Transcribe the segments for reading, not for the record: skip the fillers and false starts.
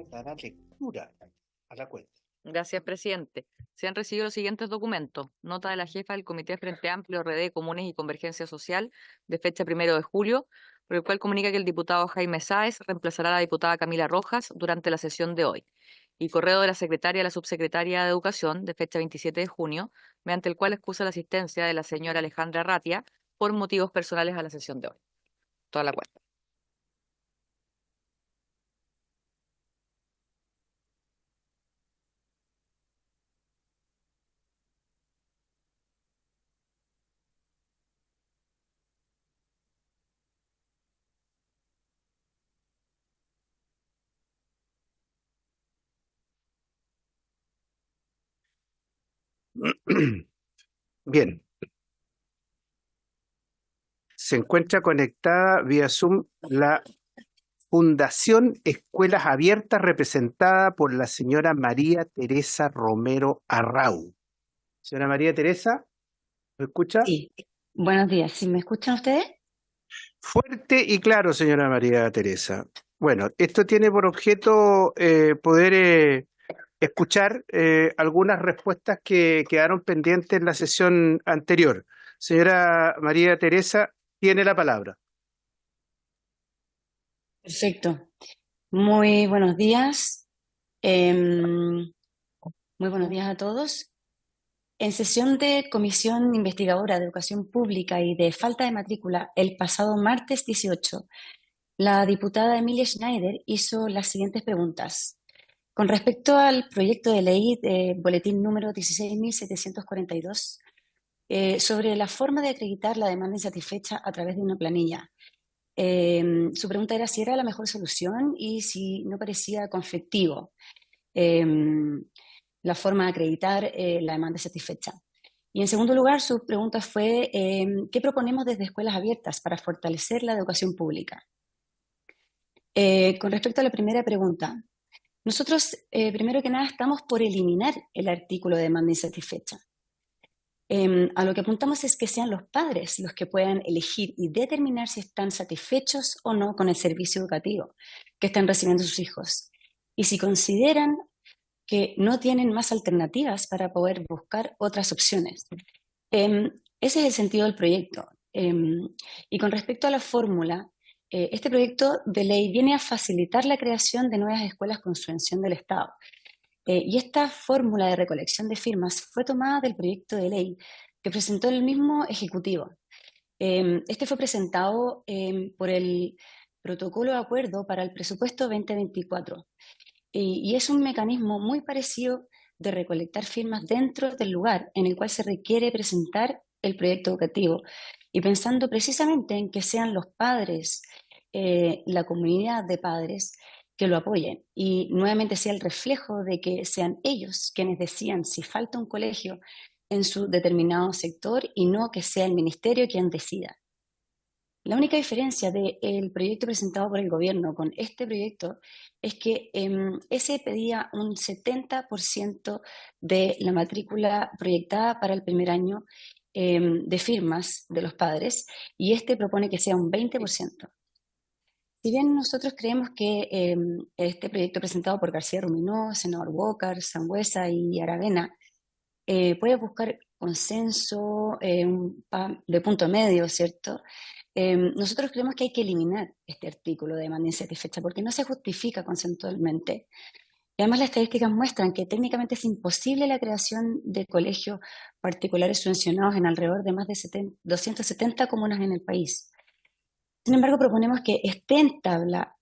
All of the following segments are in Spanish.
Dará lectura a la cuenta. Gracias, presidente. Se han recibido los siguientes documentos. Nota de la jefa del Comité Frente Amplio, RD, Comunes y Convergencia Social, de fecha 1 de julio, por el cual comunica que el diputado Jaime Sáez reemplazará a la diputada Camila Rojas durante la sesión de hoy. Y correo de la secretaria a la subsecretaria de Educación, de fecha 27 de junio, mediante el cual excusa la asistencia de la señora Alejandra Ratia por motivos personales a la sesión de hoy. Toda la cuenta. Bien. Se encuentra conectada vía Zoom la Fundación Escuelas Abiertas, representada por la señora María Teresa Romero Arrau. Señora María Teresa, ¿me escucha? Sí, buenos días. ¿Sí me escuchan ustedes? Fuerte y claro, señora María Teresa. Bueno, esto tiene por objeto poder escuchar algunas respuestas que quedaron pendientes en la sesión anterior. Señora María Teresa, tiene la palabra. Perfecto. Muy buenos días. Muy buenos días a todos. En sesión de Comisión Investigadora de Educación Pública y de Falta de Matrícula el pasado martes 18, la diputada Emilia Schneider hizo las siguientes preguntas. Con respecto al proyecto de ley de boletín número 16.742, sobre la forma de acreditar la demanda insatisfecha a través de una planilla. Su pregunta era si era la mejor solución y si no parecía conflictivo la forma de acreditar la demanda satisfecha. Y en segundo lugar, su pregunta fue ¿qué proponemos desde Escuelas Abiertas para fortalecer la educación pública? Con respecto a la primera pregunta, nosotros primero que nada estamos por eliminar el artículo de demanda insatisfecha. A lo que apuntamos es que sean los padres los que puedan elegir y determinar si están satisfechos o no con el servicio educativo que están recibiendo sus hijos. Y si consideran que no tienen más alternativas para poder buscar otras opciones. Ese es el sentido del proyecto. Y con respecto a la fórmula, este proyecto de ley viene a facilitar la creación de nuevas escuelas con subvención del Estado. Y esta fórmula de recolección de firmas fue tomada del proyecto de ley que presentó el mismo Ejecutivo. Este fue presentado por el Protocolo de Acuerdo para el Presupuesto 2024 y es un mecanismo muy parecido de recolectar firmas dentro del lugar en el cual se requiere presentar el proyecto educativo y pensando precisamente en que sean los padres, la comunidad de padres que lo apoyen y nuevamente sea el reflejo de que sean ellos quienes decían si falta un colegio en su determinado sector y no que sea el ministerio quien decida. La única diferencia del proyecto presentado por el gobierno con este proyecto es que ese pedía un 70% de la matrícula proyectada para el primer año de firmas de los padres y este propone que sea un 20%. Si bien nosotros creemos que este proyecto presentado por García Ruminó, senador Walker, Sangüesa y Aravena puede buscar consenso de punto medio, ¿cierto? Nosotros creemos que hay que eliminar este artículo de demanda insatisfecha porque no se justifica conceptualmente. Y además las estadísticas muestran que técnicamente es imposible la creación de colegios particulares subvencionados en alrededor de más de 270 comunas en el país. Sin embargo, proponemos que esté en tabla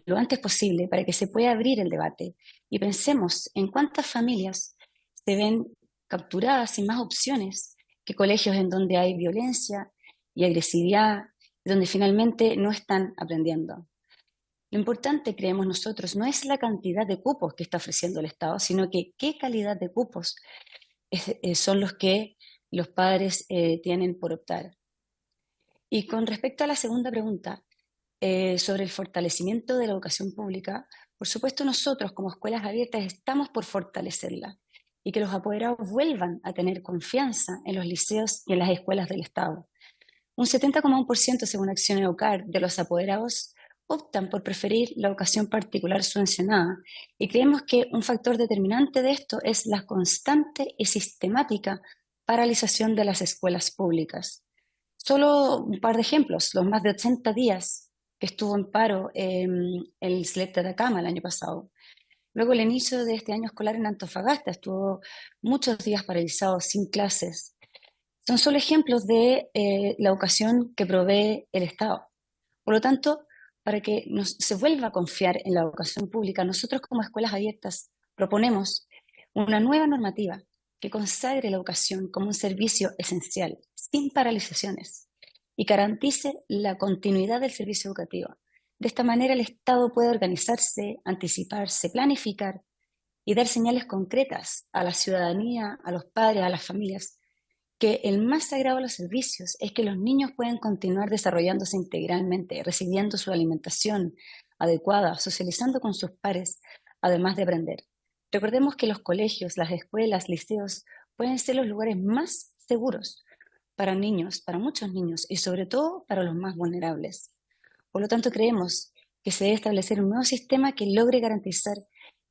lo antes posible para que se pueda abrir el debate y pensemos en cuántas familias se ven capturadas sin más opciones que colegios en donde hay violencia y agresividad, donde finalmente no están aprendiendo. Lo importante, creemos nosotros, no es la cantidad de cupos que está ofreciendo el Estado, sino que qué calidad de cupos son los que los padres tienen por optar. Y con respecto a la segunda pregunta, sobre el fortalecimiento de la educación pública, por supuesto nosotros como escuelas abiertas estamos por fortalecerla y que los apoderados vuelvan a tener confianza en los liceos y en las escuelas del Estado. Un 70,1% según Acción Educar de los apoderados optan por preferir la educación particular subvencionada y creemos que un factor determinante de esto es la constante y sistemática paralización de las escuelas públicas. Solo un par de ejemplos, los más de 80 días que estuvo en paro el SLEP de Atacama el año pasado. Luego el inicio de este año escolar en Antofagasta estuvo muchos días paralizado, sin clases. Son solo ejemplos de la educación que provee el Estado. Por lo tanto, para que se vuelva a confiar en la educación pública, nosotros como escuelas abiertas proponemos una nueva normativa que consagre la educación como un servicio esencial, sin paralizaciones, y garantice la continuidad del servicio educativo. De esta manera el Estado puede organizarse, anticiparse, planificar y dar señales concretas a la ciudadanía, a los padres, a las familias, que el más sagrado de los servicios es que los niños pueden continuar desarrollándose integralmente, recibiendo su alimentación adecuada, socializando con sus pares, además de aprender. Recordemos que los colegios, las escuelas, liceos pueden ser los lugares más seguros para niños, para muchos niños y sobre todo para los más vulnerables. Por lo tanto, creemos que se debe establecer un nuevo sistema que logre garantizar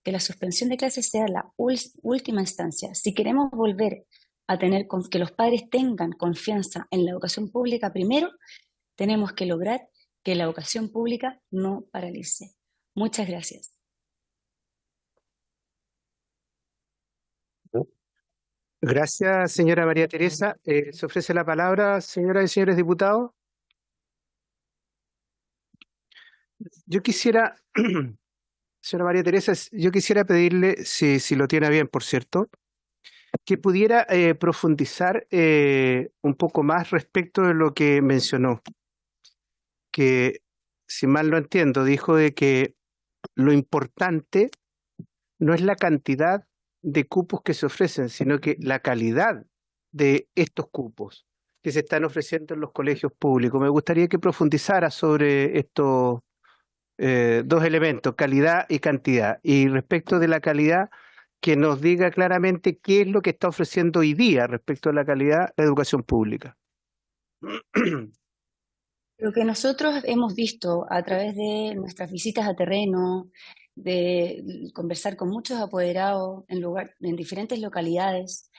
que la suspensión de clases sea la última instancia. Si queremos volver a tener que los padres tengan confianza en la educación pública, primero tenemos que lograr que la educación pública no paralice. Muchas gracias. Gracias, señora María Teresa. ¿Se ofrece la palabra, señoras y señores diputados? Yo quisiera, señora María Teresa, yo quisiera pedirle, si lo tiene bien, por cierto, que pudiera profundizar un poco más respecto de lo que mencionó, que, si mal no entiendo, dijo de que lo importante no es la cantidad de cupos que se ofrecen, sino que la calidad de estos cupos que se están ofreciendo en los colegios públicos. Me gustaría que profundizara sobre estos dos elementos, calidad y cantidad. Y respecto de la calidad, que nos diga claramente qué es lo que está ofreciendo hoy día respecto a la calidad de la educación pública. Lo que nosotros hemos visto a través de nuestras visitas a terreno, de conversar con muchos apoderados en diferentes localidades,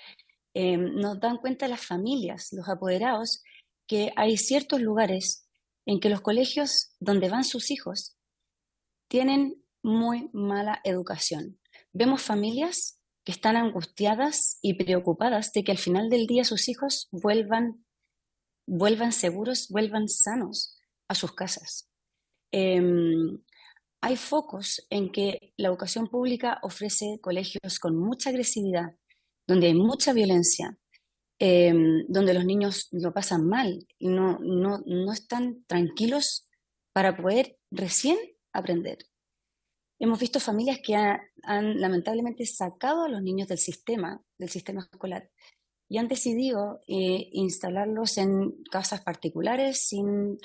nos dan cuenta las familias, los apoderados, que hay ciertos lugares en que los colegios donde van sus hijos tienen muy mala educación. Vemos familias que están angustiadas y preocupadas de que al final del día sus hijos vuelvan seguros, vuelvan sanos a sus casas. Hay focos en que la educación pública ofrece colegios con mucha agresividad, donde hay mucha violencia, donde los niños lo pasan mal y no están tranquilos para poder recién aprender. Hemos visto familias que han lamentablemente sacado a los niños del sistema escolar y han decidido instalarlos en casas particulares sin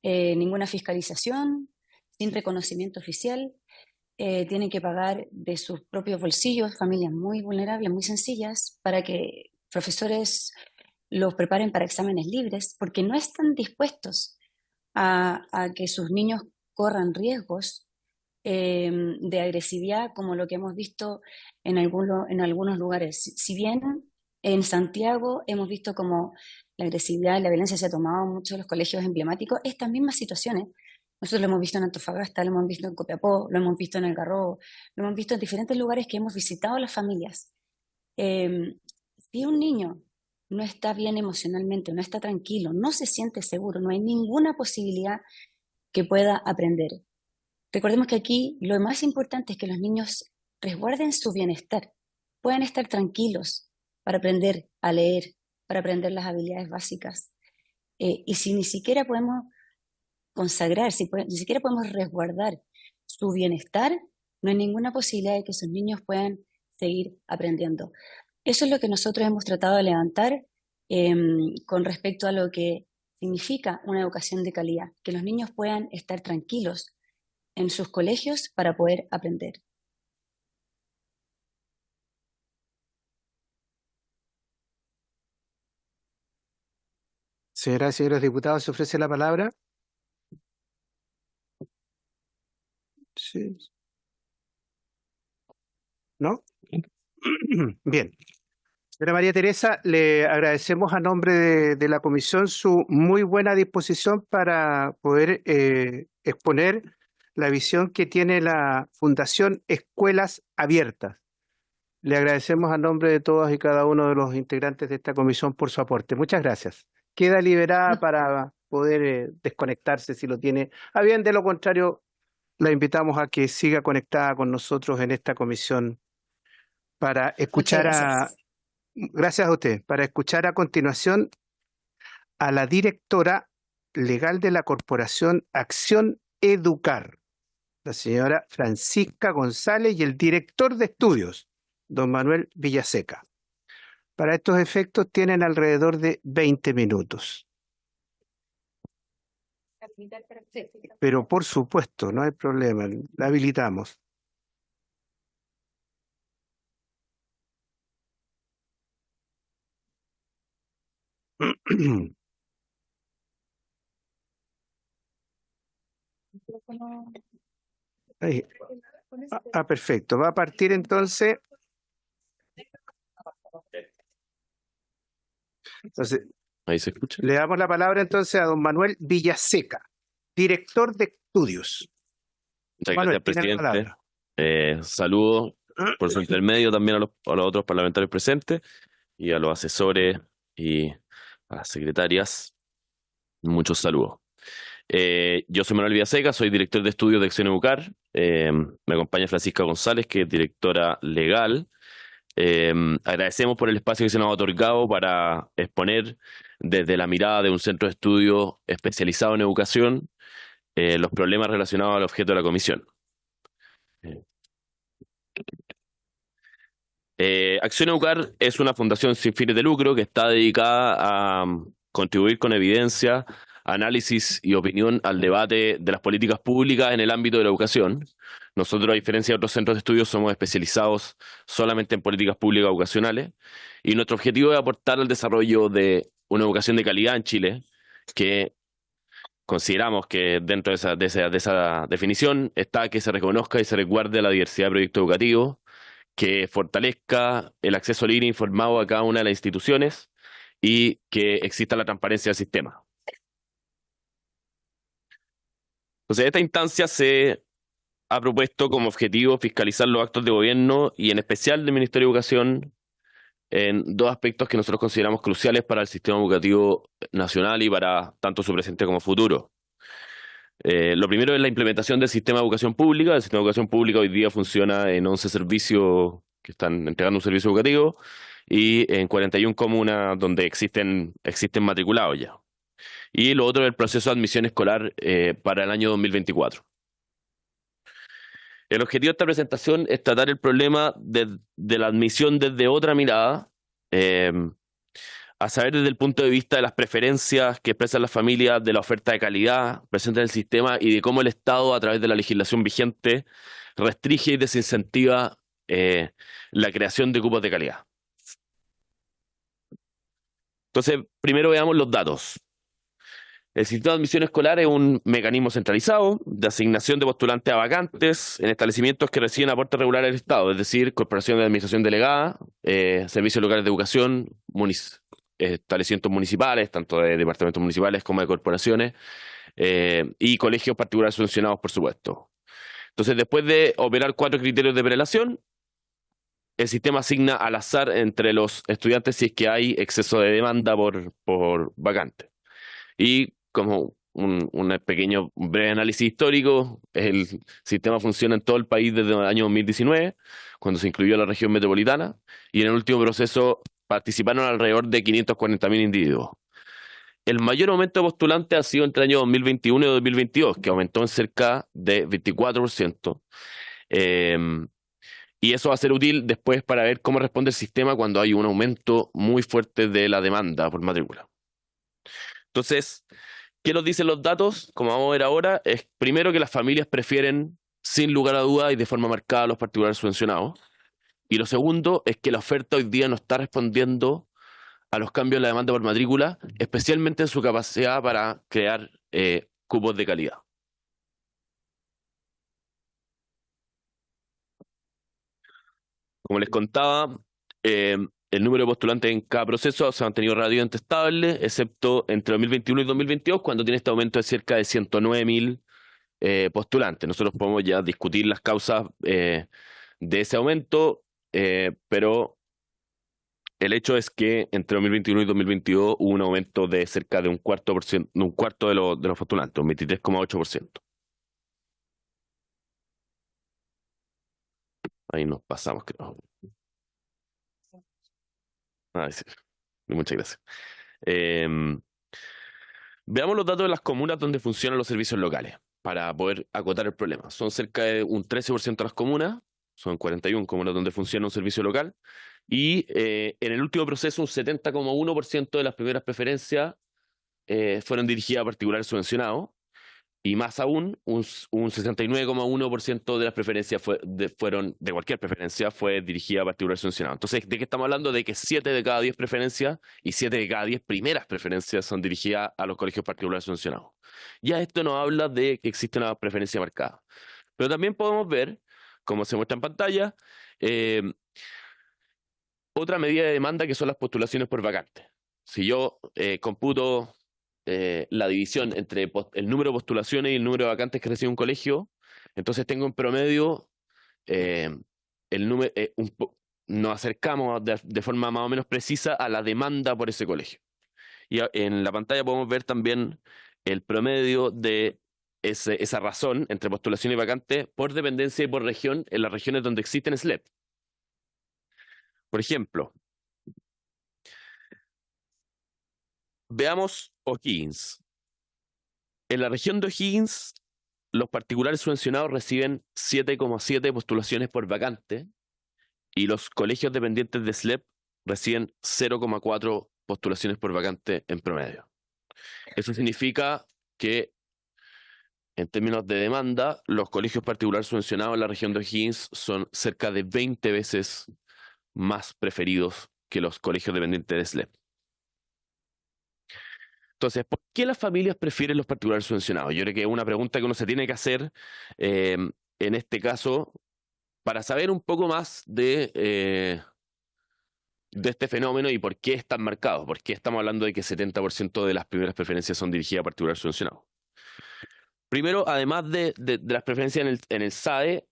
ninguna fiscalización, sin reconocimiento oficial. Tienen que pagar de sus propios bolsillos, familias muy vulnerables, muy sencillas, para que profesores los preparen para exámenes libres, porque no están dispuestos a que sus niños corran riesgos de agresividad como lo que hemos visto en algunos lugares. Si bien en Santiago hemos visto como la agresividad y la violencia se ha tomado en muchos de los colegios emblemáticos, estas mismas situaciones, nosotros lo hemos visto en Antofagasta, lo hemos visto en Copiapó, lo hemos visto en El Garrobo, lo hemos visto en diferentes lugares que hemos visitado las familias. Si un niño no está bien emocionalmente, no está tranquilo, no se siente seguro, no hay ninguna posibilidad que pueda aprender. Recordemos que aquí lo más importante es que los niños resguarden su bienestar, puedan estar tranquilos para aprender a leer, para aprender las habilidades básicas. Y si ni siquiera podemos consagrar, ni siquiera podemos resguardar su bienestar, no hay ninguna posibilidad de que sus niños puedan seguir aprendiendo. Eso es lo que nosotros hemos tratado de levantar con respecto a lo que significa una educación de calidad, que los niños puedan estar tranquilos en sus colegios para poder aprender. Señoras y señores diputados, ¿se ofrece la palabra? Sí. ¿No? Bien. Señora María Teresa, le agradecemos a nombre de la comisión su muy buena disposición para poder exponer la visión que tiene la Fundación Escuelas Abiertas. Le agradecemos a nombre de todos y cada uno de los integrantes de esta comisión por su aporte. Muchas gracias. Queda liberada para poder desconectarse si lo tiene a bien. De lo contrario, la invitamos a que siga conectada con nosotros en esta comisión para escuchar gracias. Gracias a usted, para escuchar a continuación a la directora legal de la Corporación Acción Educar, la señora Francisca González, y el director de estudios, don Manuel Villaseca. Para estos efectos tienen alrededor de 20 minutos. Pero por supuesto, no hay problema, la habilitamos. Ahí. Perfecto. Va a partir entonces. Entonces, Ahí se escucha. le damos la palabra entonces a don Manuel Villaseca, director de estudios. Muchas Manuel, gracias, tiene la presidente. palabra. Saludos por su intermedio también a los otros parlamentarios presentes y a los asesores y a las secretarias. Muchos saludos. Yo soy Manuel Villaseca, soy director de estudios de Acción Educar. Me acompaña Francisca González, que es directora legal. Agradecemos por el espacio que se nos ha otorgado para exponer desde la mirada de un centro de estudio especializado en educación los problemas relacionados al objeto de la comisión. Acción Educar es una fundación sin fines de lucro que está dedicada a contribuir con evidencia, análisis y opinión al debate de las políticas públicas en el ámbito de la educación. Nosotros, a diferencia de otros centros de estudio, somos especializados solamente en políticas públicas educacionales y nuestro objetivo es aportar al desarrollo de una educación de calidad en Chile, que consideramos que dentro de esa definición está que se reconozca y se resguarde la diversidad de proyectos educativos, que fortalezca el acceso libre e informado a cada una de las instituciones y que exista la transparencia del sistema. Entonces, esta instancia se ha propuesto como objetivo fiscalizar los actos de gobierno y en especial del Ministerio de Educación en dos aspectos que nosotros consideramos cruciales para el sistema educativo nacional y para tanto su presente como futuro. Lo primero es la implementación del sistema de educación pública. El sistema de educación pública hoy día funciona en 11 servicios que están entregando un servicio educativo y en 41 comunas donde existen matriculados ya. Y lo otro es el proceso de admisión escolar para el año 2024. El objetivo de esta presentación es tratar el problema de la admisión desde otra mirada, a saber desde el punto de vista de las preferencias que expresan las familias, de la oferta de calidad presente en el sistema y de cómo el Estado, a través de la legislación vigente, restringe y desincentiva la creación de cupos de calidad. Entonces, primero veamos los datos. El sistema de admisión escolar es un mecanismo centralizado de asignación de postulantes a vacantes en establecimientos que reciben aportes regulares del Estado, es decir, corporaciones de administración delegada, servicios locales de educación, establecimientos municipales, tanto de departamentos municipales como de corporaciones, y colegios particulares subvencionados, por supuesto. Entonces, después de operar 4 criterios de prelación, el sistema asigna al azar entre los estudiantes si es que hay exceso de demanda por vacante. Y como un breve análisis histórico, el sistema funciona en todo el país desde el año 2019, cuando se incluyó la región metropolitana, y en el último proceso participaron alrededor de 540.000 individuos. El mayor aumento de postulantes ha sido entre el año 2021 y 2022, que aumentó en cerca de 24%. Y eso va a ser útil después para ver cómo responde el sistema cuando hay un aumento muy fuerte de la demanda por matrícula. Entonces, ¿qué nos dicen los datos? Como vamos a ver ahora, es primero que las familias prefieren, sin lugar a dudas y de forma marcada, a los particulares subvencionados. Y lo segundo es que la oferta hoy día no está respondiendo a los cambios en la demanda por matrícula, especialmente en su capacidad para crear cupos de calidad. Como les contaba, el número de postulantes en cada proceso se ha mantenido relativamente estable, excepto entre 2021 y 2022, cuando tiene este aumento de cerca de 109.000 postulantes. Nosotros podemos ya discutir las causas de ese aumento, pero el hecho es que entre 2021 y 2022 hubo un aumento de cerca de un cuarto de los postulantes, un 23,8%. Ahí nos pasamos, creo. Sí. Muchas gracias. Veamos los datos de las comunas donde funcionan los servicios locales para poder acotar el problema. Son cerca de un 13% de las comunas, son 41 comunas donde funciona un servicio local, y en el último proceso un 70,1% de las primeras preferencias fueron dirigidas a particulares subvencionados, y más aún, un 69,1% de las preferencias fueron, de cualquier preferencia, fue dirigida a particulares subvencionados. Entonces, ¿de qué estamos hablando? De que 7 de cada 10 preferencias y 7 de cada 10 primeras preferencias son dirigidas a los colegios particulares subvencionados. Ya esto nos habla de que existe una preferencia marcada. Pero también podemos ver, como se muestra en pantalla, otra medida de demanda que son las postulaciones por vacante. Si yo computo la división entre el número de postulaciones y el número de vacantes que recibe un colegio, entonces tengo en promedio nos acercamos de forma más o menos precisa a la demanda por ese colegio. Y en la pantalla podemos ver también el promedio de esa razón entre postulación y vacante por dependencia y por región en las regiones donde existen SLEP. Por ejemplo, veamos O'Higgins. En la región de O'Higgins, los particulares subvencionados reciben 7,7 postulaciones por vacante y los colegios dependientes de SLEP reciben 0,4 postulaciones por vacante en promedio. Eso significa que, en términos de demanda, los colegios particulares subvencionados en la región de O'Higgins son cerca de 20 veces más preferidos que los colegios dependientes de SLEP. Entonces, ¿por qué las familias prefieren los particulares subvencionados? Yo creo que es una pregunta que uno se tiene que hacer en este caso para saber un poco más de este fenómeno y por qué están marcados. ¿Por qué estamos hablando de que 70% de las primeras preferencias son dirigidas a particulares subvencionados? Primero, además de las preferencias en el SAE,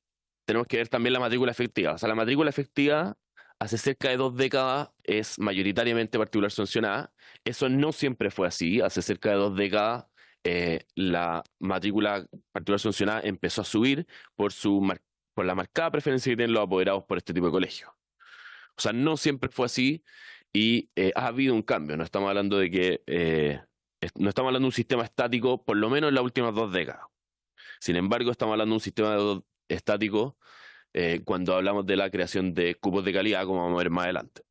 tenemos que ver también la matrícula efectiva. O sea, la matrícula efectiva hace cerca de 2 décadas es mayoritariamente particular subvencionada. Eso no siempre fue así. Hace cerca de 2 décadas la matrícula particular subvencionada empezó a subir por la marcada preferencia que tienen los apoderados por este tipo de colegios. O sea, no siempre fue así y ha habido un cambio. No estamos hablando de que no estamos hablando de un sistema estático, por lo menos en las últimas 2 décadas. Sin embargo, estamos hablando de un sistema estático cuando hablamos de la creación de cupos de calidad, como vamos a ver más adelante.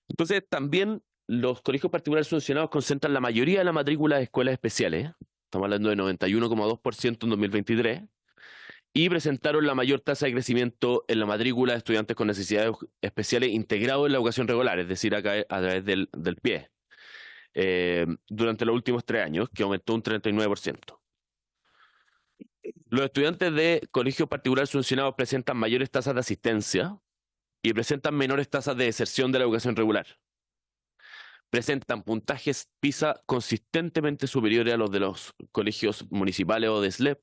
Entonces, también los colegios particulares subvencionados concentran la mayoría de la matrícula de escuelas especiales. Estamos hablando de 91,2% en 2023. Y presentaron la mayor tasa de crecimiento en la matrícula de estudiantes con necesidades especiales integrados en la educación regular, es decir, acá a través del PIE, durante los últimos 3 años, que aumentó un 39%. Los estudiantes de colegios particulares subvencionados presentan mayores tasas de asistencia y presentan menores tasas de deserción de la educación regular. Presentan puntajes PISA consistentemente superiores a los de los colegios municipales o de SLEP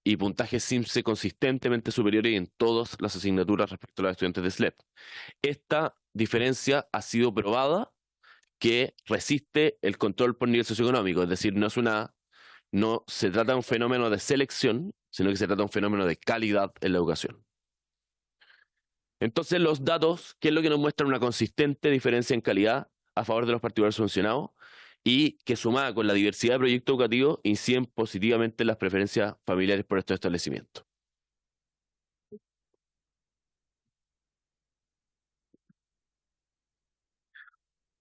y puntajes SIMSE consistentemente superiores en todas las asignaturas respecto a los estudiantes de SLEP. Esta diferencia ha sido probada que resiste el control por nivel socioeconómico, es decir, no se trata de un fenómeno de selección, sino que se trata de un fenómeno de calidad en la educación. Entonces, los datos, ¿qué es lo que nos muestra una consistente diferencia en calidad a favor de los particulares subvencionados? Y que sumada con la diversidad de proyectos educativos inciden positivamente en las preferencias familiares por estos establecimientos.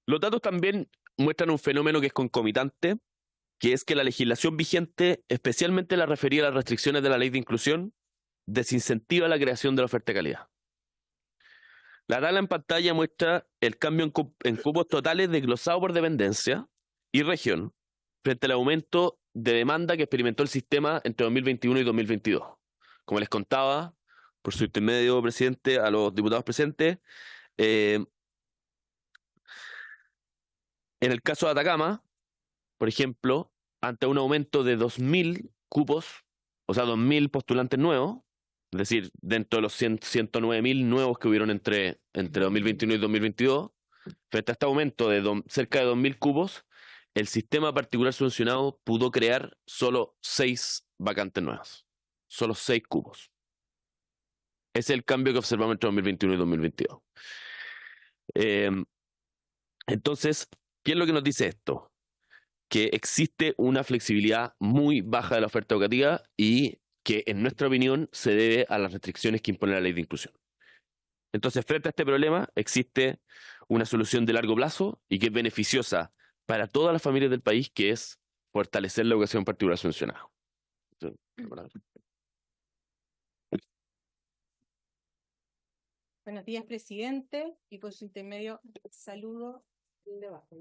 Los datos también muestran un fenómeno que es concomitante, que es que la legislación vigente, especialmente la referida a las restricciones de la ley de inclusión, desincentiva la creación de la oferta de calidad. La tabla en pantalla muestra el cambio en cupos totales desglosados por dependencia y región frente al aumento de demanda que experimentó el sistema entre 2021 y 2022. Como les contaba, por su intermedio, presidente, a los diputados presentes. En el caso de Atacama, por ejemplo, ante un aumento de 2.000 cupos, o sea, 2.000 postulantes nuevos, es decir, dentro de los 109.000 nuevos que hubieron entre 2021 y 2022, frente a este aumento de cerca de 2.000 cupos, el sistema particular subvencionado pudo crear solo 6 vacantes nuevas, solo 6 cupos. Ese es el cambio que observamos entre 2021 y 2022. Entonces, ¿qué es lo que nos dice esto? Que existe una flexibilidad muy baja de la oferta educativa y que, en nuestra opinión, se debe a las restricciones que impone la ley de inclusión. Entonces, frente a este problema, existe una solución de largo plazo y que es beneficiosa para todas las familias del país, que es fortalecer la educación particular subvencionada. Buenos días, presidente, y por su intermedio saludo el debate.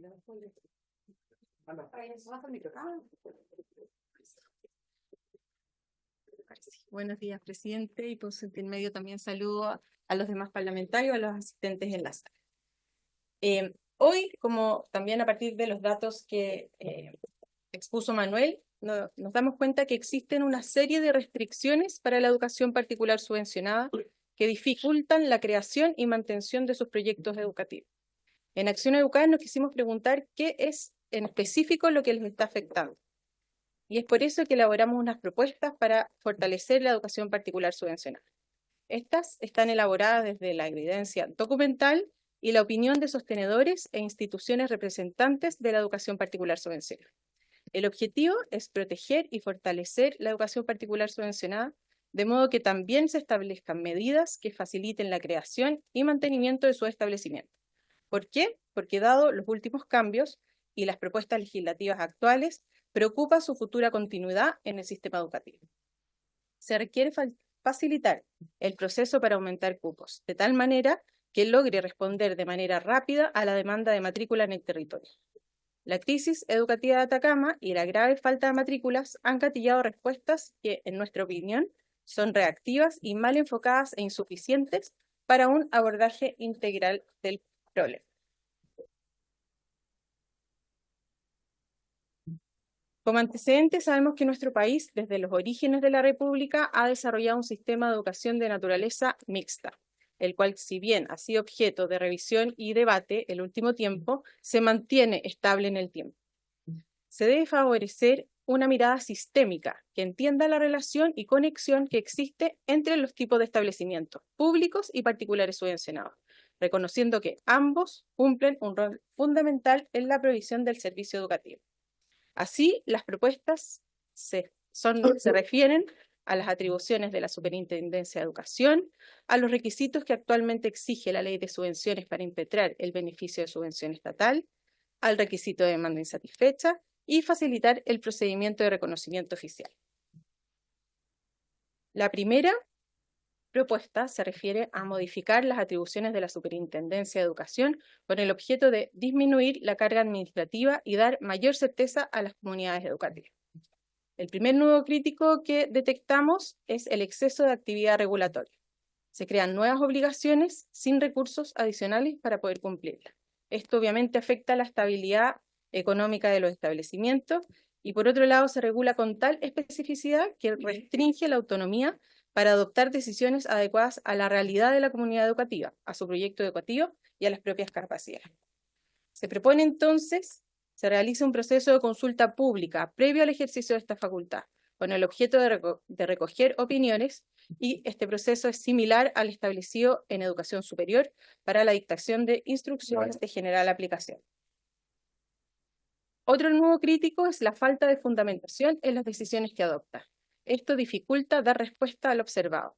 Buenos días, presidente, y por su intermedio también saludo a los demás parlamentarios, a los asistentes en la sala. Hoy, como también a partir de los datos que expuso Manuel, nos damos cuenta que existen una serie de restricciones para la educación particular subvencionada que dificultan la creación y mantención de sus proyectos educativos. En Acción Educar nos quisimos preguntar qué es en específico lo que les está afectando. Y es por eso que elaboramos unas propuestas para fortalecer la educación particular subvencionada. Estas están elaboradas desde la evidencia documental y la opinión de sostenedores e instituciones representantes de la educación particular subvencionada. El objetivo es proteger y fortalecer la educación particular subvencionada, de modo que también se establezcan medidas que faciliten la creación y mantenimiento de su establecimiento. ¿Por qué? Porque dado los últimos cambios y las propuestas legislativas actuales, preocupa su futura continuidad en el sistema educativo. Se requiere facilitar el proceso para aumentar cupos, de tal manera que logre responder de manera rápida a la demanda de matrícula en el territorio. La crisis educativa de Atacama y la grave falta de matrículas han gatillado respuestas que, en nuestra opinión, son reactivas y mal enfocadas e insuficientes para un abordaje integral del problema. Como antecedente, sabemos que nuestro país, desde los orígenes de la República, ha desarrollado un sistema de educación de naturaleza mixta, el cual, si bien ha sido objeto de revisión y debate el último tiempo, se mantiene estable en el tiempo. Se debe favorecer una mirada sistémica que entienda la relación y conexión que existe entre los tipos de establecimientos públicos y particulares subvencionados, reconociendo que ambos cumplen un rol fundamental en la provisión del servicio educativo. Así, las propuestas se refieren a las atribuciones de la Superintendencia de Educación, a los requisitos que actualmente exige la Ley de Subvenciones para impetrar el beneficio de subvención estatal, al requisito de demanda insatisfecha y facilitar el procedimiento de reconocimiento oficial. La primera propuesta se refiere a modificar las atribuciones de la Superintendencia de Educación con el objeto de disminuir la carga administrativa y dar mayor certeza a las comunidades educativas. El primer nudo crítico que detectamos es el exceso de actividad regulatoria. Se crean nuevas obligaciones sin recursos adicionales para poder cumplirlas. Esto obviamente afecta la estabilidad económica de los establecimientos y, por otro lado, se regula con tal especificidad que restringe la autonomía para adoptar decisiones adecuadas a la realidad de la comunidad educativa, a su proyecto educativo y a las propias capacidades. Se propone entonces, se realiza un proceso de consulta pública previo al ejercicio de esta facultad, con el objeto de recoger opiniones, y este proceso es similar al establecido en educación superior para la dictación de instrucciones de general aplicación. Otro nudo crítico es la falta de fundamentación en las decisiones que adopta. Esto dificulta dar respuesta al observado.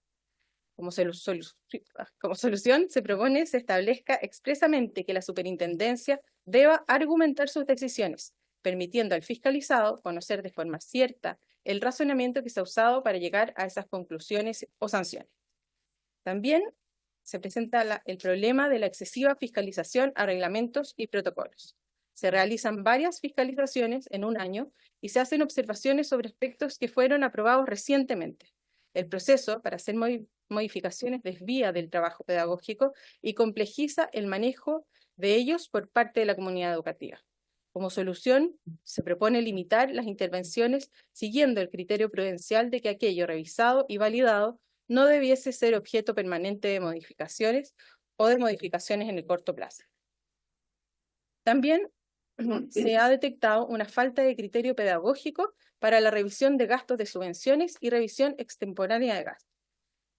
Como solución, se propone se establezca expresamente que la superintendencia deba argumentar sus decisiones, permitiendo al fiscalizado conocer de forma cierta el razonamiento que se ha usado para llegar a esas conclusiones o sanciones. También se presenta el problema de la excesiva fiscalización a reglamentos y protocolos. Se realizan varias fiscalizaciones en un año y se hacen observaciones sobre aspectos que fueron aprobados recientemente. El proceso para hacer modificaciones desvía del trabajo pedagógico y complejiza el manejo de ellos por parte de la comunidad educativa. Como solución, se propone limitar las intervenciones siguiendo el criterio prudencial de que aquello revisado y validado no debiese ser objeto permanente de modificaciones o de modificaciones en el corto plazo. También se ha detectado una falta de criterio pedagógico para la revisión de gastos de subvenciones y revisión extemporánea de gastos.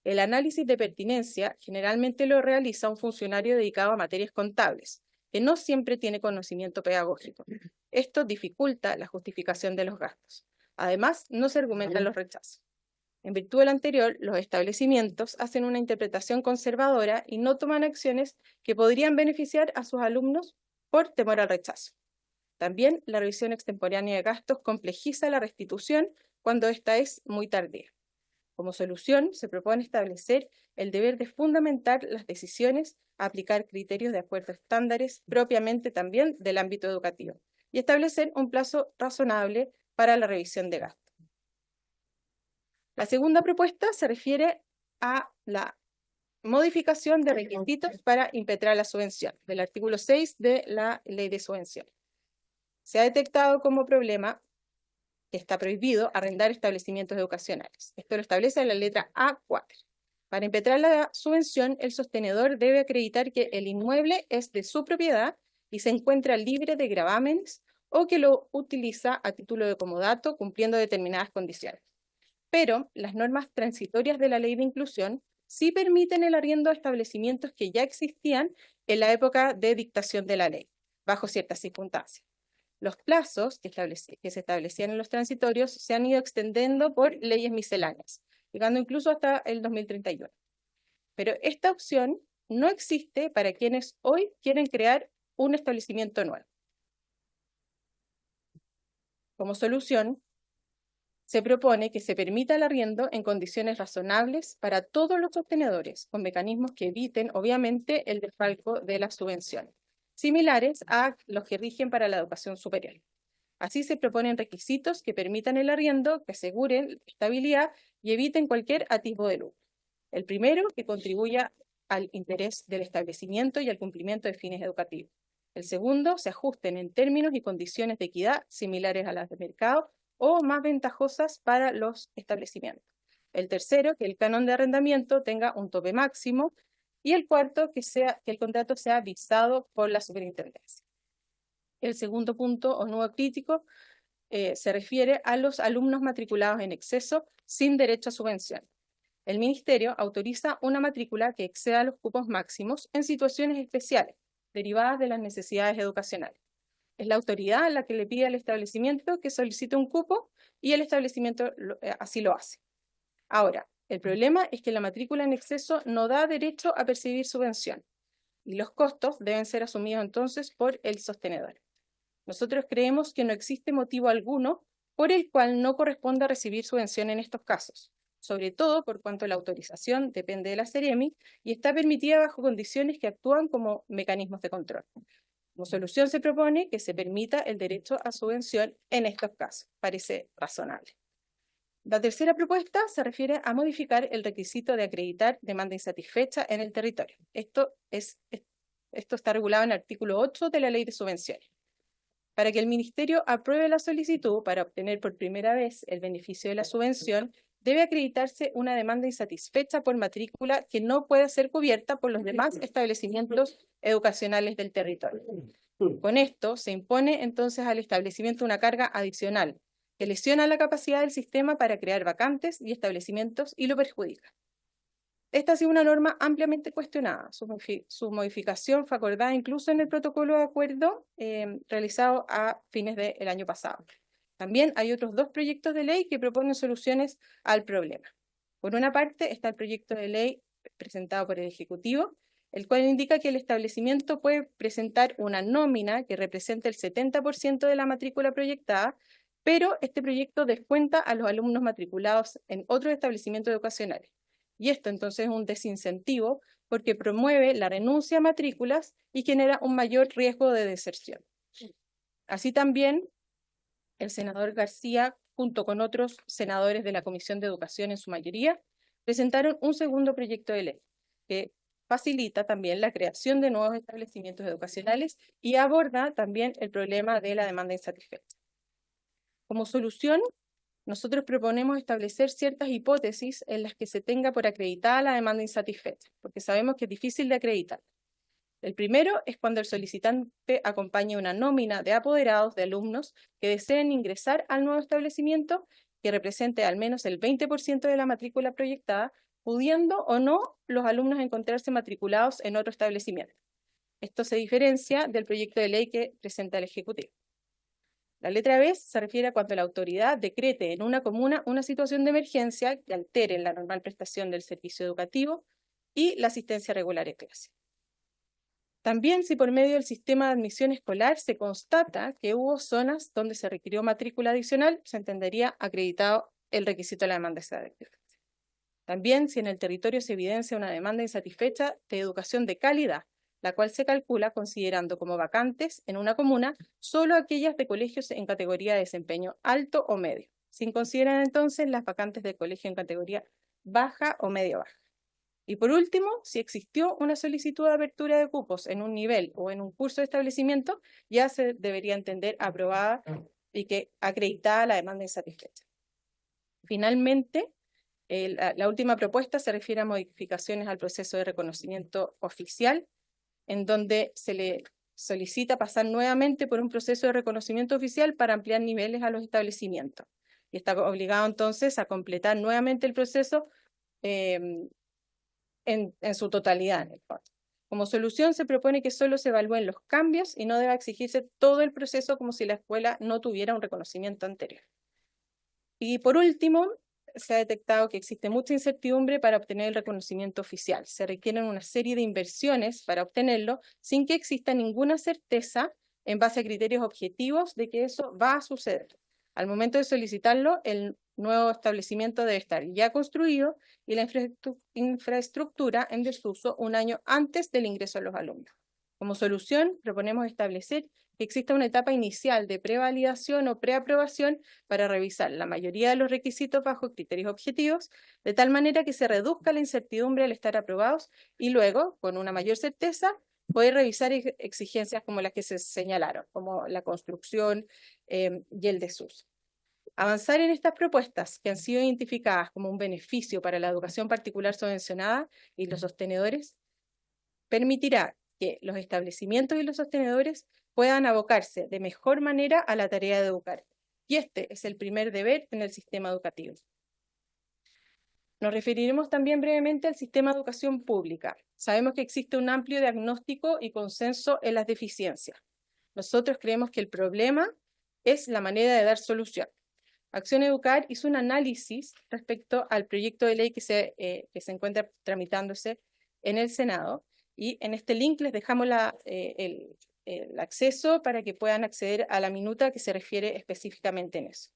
El análisis de pertinencia generalmente lo realiza un funcionario dedicado a materias contables, que no siempre tiene conocimiento pedagógico. Esto dificulta la justificación de los gastos. Además, no se argumentan los rechazos. En virtud del anterior, los establecimientos hacen una interpretación conservadora y no toman acciones que podrían beneficiar a sus alumnos por temor al rechazo. También la revisión extemporánea de gastos complejiza la restitución cuando ésta es muy tardía. Como solución, se propone establecer el deber de fundamentar las decisiones, aplicar criterios de acuerdo a estándares propiamente también del ámbito educativo y establecer un plazo razonable para la revisión de gastos. La segunda propuesta se refiere a la modificación de requisitos para impetrar la subvención, del artículo 6 de la Ley de Subvenciones. Se ha detectado como problema que está prohibido arrendar establecimientos educacionales. Esto lo establece en la letra A4. Para impetrar la subvención, el sostenedor debe acreditar que el inmueble es de su propiedad y se encuentra libre de gravámenes o que lo utiliza a título de comodato cumpliendo determinadas condiciones. Pero las normas transitorias de la Ley de Inclusión sí permiten el arriendo a establecimientos que ya existían en la época de dictación de la ley, bajo ciertas circunstancias. Los plazos que se establecían en los transitorios se han ido extendiendo por leyes misceláneas, llegando incluso hasta el 2031. Pero esta opción no existe para quienes hoy quieren crear un establecimiento nuevo. Como solución, se propone que se permita el arriendo en condiciones razonables para todos los sostenedores, con mecanismos que eviten, obviamente, el desfalco de las subvenciones, similares a los que rigen para la educación superior. Así se proponen requisitos que permitan el arriendo, que aseguren estabilidad y eviten cualquier atisbo de lucro. El primero, que contribuya al interés del establecimiento y al cumplimiento de fines educativos. El segundo, se ajusten en términos y condiciones de equidad similares a las de mercado o más ventajosas para los establecimientos. El tercero, que el canon de arrendamiento tenga un tope máximo. Y el cuarto, que el contrato sea visado por la superintendencia. El segundo punto o nudo crítico se refiere a los alumnos matriculados en exceso sin derecho a subvención. El Ministerio autoriza una matrícula que exceda los cupos máximos en situaciones especiales, derivadas de las necesidades educacionales. Es la autoridad la que le pide al establecimiento que solicite un cupo y el establecimiento así lo hace. Ahora, el problema es que la matrícula en exceso no da derecho a percibir subvención y los costos deben ser asumidos entonces por el sostenedor. Nosotros creemos que no existe motivo alguno por el cual no corresponda recibir subvención en estos casos, sobre todo por cuanto la autorización depende de la Seremi y está permitida bajo condiciones que actúan como mecanismos de control. Como solución se propone que se permita el derecho a subvención en estos casos. Parece razonable. La tercera propuesta se refiere a modificar el requisito de acreditar demanda insatisfecha en el territorio. Esto está regulado en el artículo 8 de la Ley de Subvenciones. Para que el Ministerio apruebe la solicitud para obtener por primera vez el beneficio de la subvención, debe acreditarse una demanda insatisfecha por matrícula que no pueda ser cubierta por los demás establecimientos educacionales del territorio. Con esto se impone entonces al establecimiento una carga adicional que lesiona la capacidad del sistema para crear vacantes y establecimientos y lo perjudica. Esta ha sido una norma ampliamente cuestionada. Su modificación fue acordada incluso en el protocolo de acuerdo realizado a fines del año pasado. También hay otros dos proyectos de ley que proponen soluciones al problema. Por una parte está el proyecto de ley presentado por el Ejecutivo, el cual indica que el establecimiento puede presentar una nómina que represente el 70% de la matrícula proyectada, pero este proyecto descuenta a los alumnos matriculados en otros establecimientos educacionales. Y esto entonces es un desincentivo porque promueve la renuncia a matrículas y genera un mayor riesgo de deserción. Así también, el senador García, junto con otros senadores de la Comisión de Educación en su mayoría, presentaron un segundo proyecto de ley que facilita también la creación de nuevos establecimientos educacionales y aborda también el problema de la demanda insatisfecha. Como solución, nosotros proponemos establecer ciertas hipótesis en las que se tenga por acreditada la demanda insatisfecha, porque sabemos que es difícil de acreditar. El primero es cuando el solicitante acompaña una nómina de apoderados de alumnos que deseen ingresar al nuevo establecimiento que represente al menos el 20% de la matrícula proyectada, pudiendo o no los alumnos encontrarse matriculados en otro establecimiento. Esto se diferencia del proyecto de ley que presenta el Ejecutivo. La letra B se refiere a cuando la autoridad decrete en una comuna una situación de emergencia que altere la normal prestación del servicio educativo y la asistencia regular en clase. También si por medio del sistema de admisión escolar se constata que hubo zonas donde se requirió matrícula adicional, se entendería acreditado el requisito de la demanda insatisfecha. También si en el territorio se evidencia una demanda insatisfecha de educación de calidad, la cual se calcula considerando como vacantes en una comuna solo aquellas de colegios en categoría de desempeño alto o medio, sin considerar entonces las vacantes de colegio en categoría baja o medio-baja. Y por último, si existió una solicitud de apertura de cupos en un nivel o en un curso de establecimiento, ya se debería entender aprobada y que acreditada la demanda insatisfecha. Finalmente, la última propuesta se refiere a modificaciones al proceso de reconocimiento oficial, en donde se le solicita pasar nuevamente por un proceso de reconocimiento oficial para ampliar niveles a los establecimientos. Y está obligado entonces a completar nuevamente el proceso en su totalidad, en el fondo. Como solución se propone que solo se evalúen los cambios y no deba exigirse todo el proceso como si la escuela no tuviera un reconocimiento anterior. Y por último, se ha detectado que existe mucha incertidumbre para obtener el reconocimiento oficial. Se requieren una serie de inversiones para obtenerlo sin que exista ninguna certeza en base a criterios objetivos de que eso va a suceder. Al momento de solicitarlo, el nuevo establecimiento debe estar ya construido y la infraestructura en desuso un año antes del ingreso de los alumnos. Como solución, proponemos establecer que exista una etapa inicial de prevalidación o preaprobación para revisar la mayoría de los requisitos bajo criterios objetivos, de tal manera que se reduzca la incertidumbre al estar aprobados y luego, con una mayor certeza, poder revisar exigencias como las que se señalaron, como la construcción y el desuso. Avanzar en estas propuestas que han sido identificadas como un beneficio para la educación particular subvencionada y los sostenedores permitirá que los establecimientos y los sostenedores puedan abocarse de mejor manera a la tarea de educar. Y este es el primer deber en el sistema educativo. Nos referiremos también brevemente al sistema de educación pública. Sabemos que existe un amplio diagnóstico y consenso en las deficiencias. Nosotros creemos que el problema es la manera de dar solución. Acción Educar hizo un análisis respecto al proyecto de ley que se encuentra tramitándose en el Senado, y en este link les dejamos el acceso para que puedan acceder a la minuta que se refiere específicamente en eso.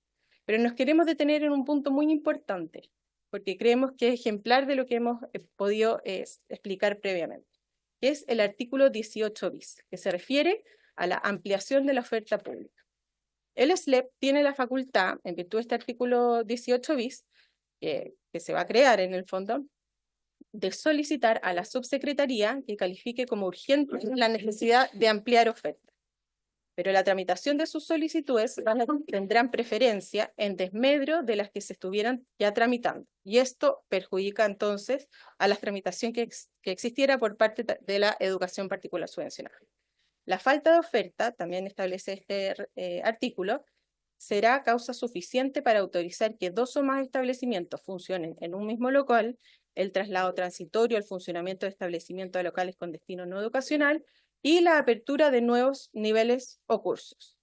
Pero nos queremos detener en un punto muy importante, porque creemos que es ejemplar de lo que hemos podido explicar previamente, que es el artículo 18 bis, que se refiere a la ampliación de la oferta pública. El SLEP tiene la facultad, en virtud de este artículo 18 bis, que se va a crear en el fondo, de solicitar a la subsecretaría que califique como urgente la necesidad de ampliar oferta. Pero la tramitación de sus solicitudes tendrán preferencia en desmedro de las que se estuvieran ya tramitando. Y esto perjudica entonces a la tramitación que existiera por parte de la educación particular subvencionada. La falta de oferta, también establece este artículo, será causa suficiente para autorizar que 2 o más establecimientos funcionen en un mismo local, el traslado transitorio, el funcionamiento de establecimientos locales con destino no educacional y la apertura de nuevos niveles o cursos.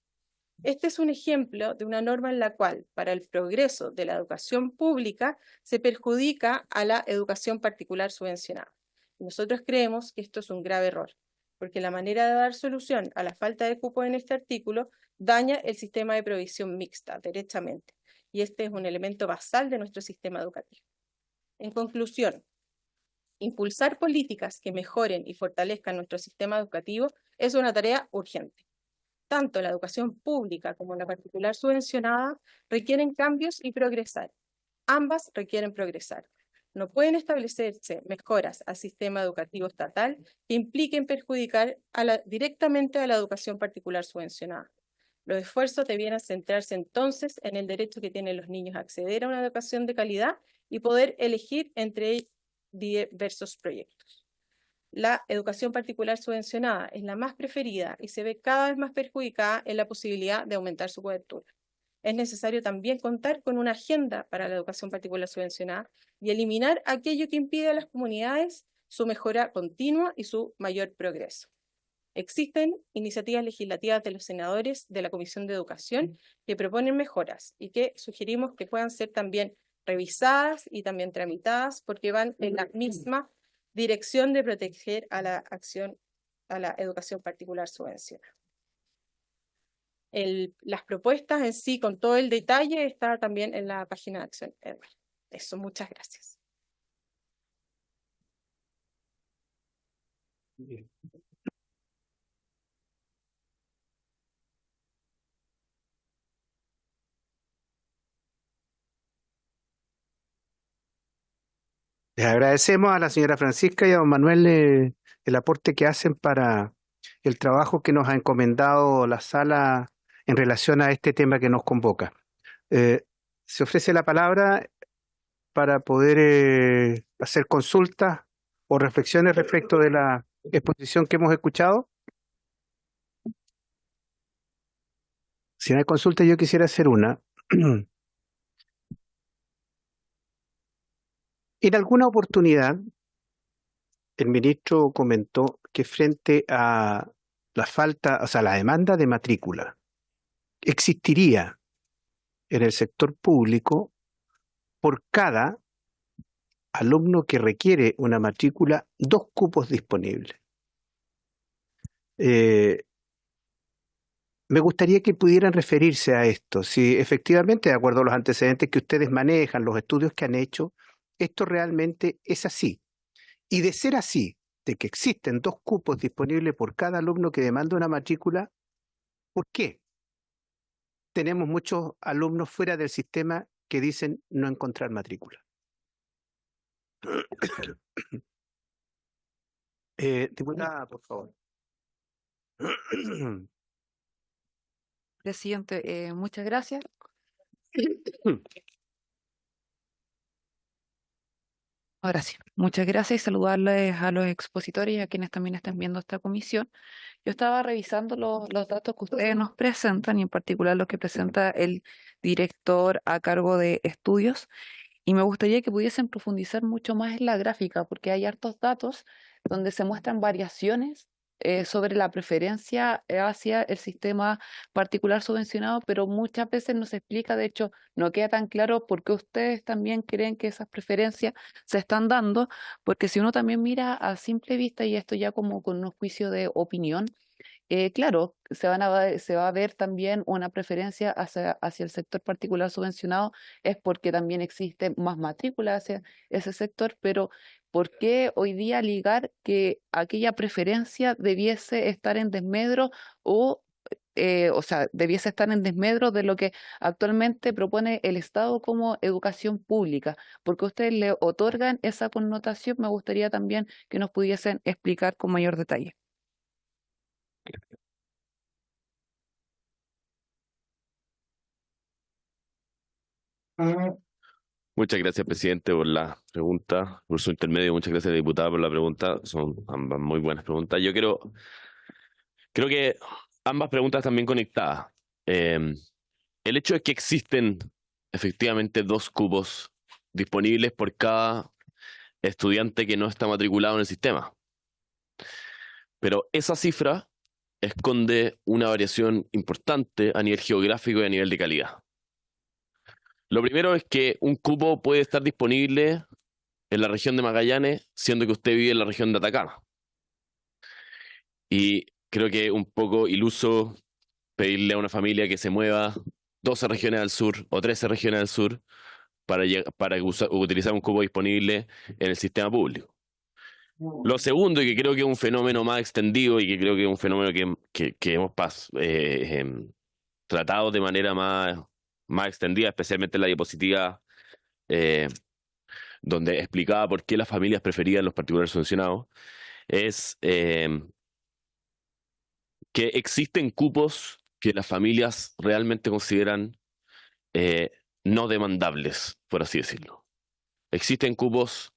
Este es un ejemplo de una norma en la cual, para el progreso de la educación pública, se perjudica a la educación particular subvencionada. Nosotros creemos que esto es un grave error, porque la manera de dar solución a la falta de cupo en este artículo daña el sistema de provisión mixta, derechamente, y este es un elemento basal de nuestro sistema educativo. En conclusión, impulsar políticas que mejoren y fortalezcan nuestro sistema educativo es una tarea urgente. Tanto la educación pública como la particular subvencionada requieren cambios y progresar. Ambas requieren progresar. no pueden establecerse mejoras al sistema educativo estatal que impliquen perjudicar directamente a la educación particular subvencionada. Los esfuerzos debieran centrarse entonces en el derecho que tienen los niños a acceder a una educación de calidad y poder elegir entre diversos proyectos. La educación particular subvencionada es la más preferida y se ve cada vez más perjudicada en la posibilidad de aumentar su cobertura. Es necesario también contar con una agenda para la educación particular subvencionada y eliminar aquello que impide a las comunidades su mejora continua y su mayor progreso. Existen iniciativas legislativas de los senadores de la Comisión de Educación que proponen mejoras y que sugerimos que puedan ser también revisadas y también tramitadas porque van en la misma dirección de proteger a la educación particular subvencionada. Las propuestas en sí, con todo el detalle, está también en la página de Acción Edward. Eso, muchas gracias. Bien. Les agradecemos a la señora Francisca y a don Manuel el aporte que hacen para el trabajo que nos ha encomendado la sala en relación a este tema que nos convoca. Se ofrece la palabra para poder hacer consultas o reflexiones respecto de la exposición que hemos escuchado. Si no hay consulta, yo quisiera hacer una. En alguna oportunidad, el ministro comentó que frente a la falta, o sea, la demanda de matrícula, existiría en el sector público por cada alumno que requiere una matrícula 2 cupos disponibles. Me gustaría que pudieran referirse a esto, si efectivamente, de acuerdo a los antecedentes que ustedes manejan, los estudios que han hecho, esto realmente es así. Y de ser así, de que existen 2 cupos disponibles por cada alumno que demanda una matrícula, ¿por qué tenemos muchos alumnos fuera del sistema que dicen no encontrar matrícula? Diputada, por favor. Presidente, muchas gracias. Ahora sí, muchas gracias y saludarles a los expositores y a quienes también están viendo esta comisión. Yo estaba revisando los datos que ustedes nos presentan y en particular los que presenta el director a cargo de estudios y me gustaría que pudiesen profundizar mucho más en la gráfica porque hay hartos datos donde se muestran variaciones sobre la preferencia hacia el sistema particular subvencionado, pero muchas veces no se explica, de hecho, no queda tan claro por qué ustedes también creen que esas preferencias se están dando, porque si uno también mira a simple vista, y esto ya como con un juicio de opinión, claro, se va a ver también una preferencia hacia el sector particular subvencionado, es porque también existe más matrícula hacia ese sector, pero ¿por qué hoy día ligar que aquella preferencia debiese estar en desmedro o sea, debiese estar en desmedro de lo que actualmente propone el Estado como educación pública? Porque ustedes le otorgan esa connotación, me gustaría también que nos pudiesen explicar con mayor detalle. Muchas gracias, presidente, por la pregunta, por su intermedio. Muchas gracias, diputada, por la pregunta. Son ambas muy buenas preguntas. Yo creo que ambas preguntas están bien conectadas. El hecho de que existen efectivamente 2 cupos disponibles por cada estudiante que no está matriculado en el sistema. Pero esa cifra esconde una variación importante a nivel geográfico y a nivel de calidad. Lo primero es que un cupo puede estar disponible en la región de Magallanes, siendo que usted vive en la región de Atacama. Y creo que es un poco iluso pedirle a una familia que se mueva 12 regiones al sur o 13 regiones al sur para utilizar un cupo disponible en el sistema público. Lo segundo, y que creo que es un fenómeno más extendido y que creo que es un fenómeno que hemos tratado de manera más extendida, especialmente en la diapositiva donde explicaba por qué las familias preferían los particulares subvencionados, es que existen cupos que las familias realmente consideran no demandables, por así decirlo. Existen cupos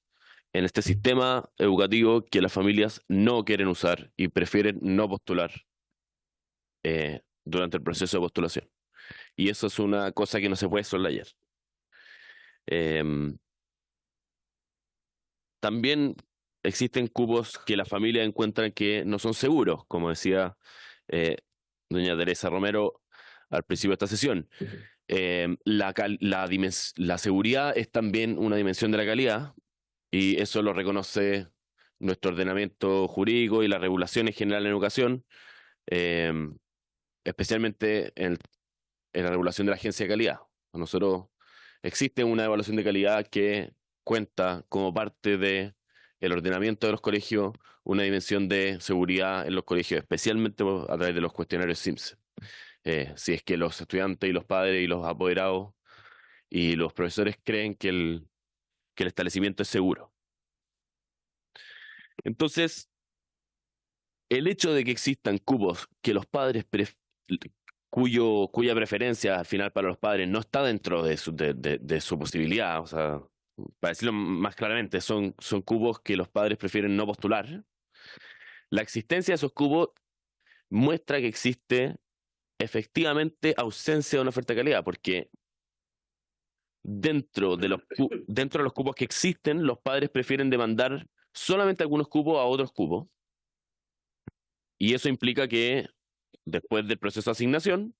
en este sistema educativo que las familias no quieren usar y prefieren no postular durante el proceso de postulación. Y eso es una cosa que no se puede soslayar. También existen cupos que las familias encuentran que no son seguros, como decía doña Teresa Romero al principio de esta sesión. La seguridad es también una dimensión de la calidad, y eso lo reconoce nuestro ordenamiento jurídico y la regulación en general en educación, especialmente en la regulación de la agencia de calidad. Nosotros existe una evaluación de calidad que cuenta como parte del ordenamiento de los colegios una dimensión de seguridad en los colegios, especialmente a través de los cuestionarios SIMS. Si es que los estudiantes y los padres y los apoderados y los profesores creen que el establecimiento es seguro. Entonces, el hecho de que existan cupos que los padres cuya preferencia al final para los padres no está dentro de su posibilidad, o sea, para decirlo más claramente, son cupos que los padres prefieren no postular. La existencia de esos cupos muestra que existe efectivamente ausencia de una oferta de calidad, porque dentro de los cupos que existen, los padres prefieren demandar solamente algunos cupos a otros cupos, y eso implica que después del proceso de asignación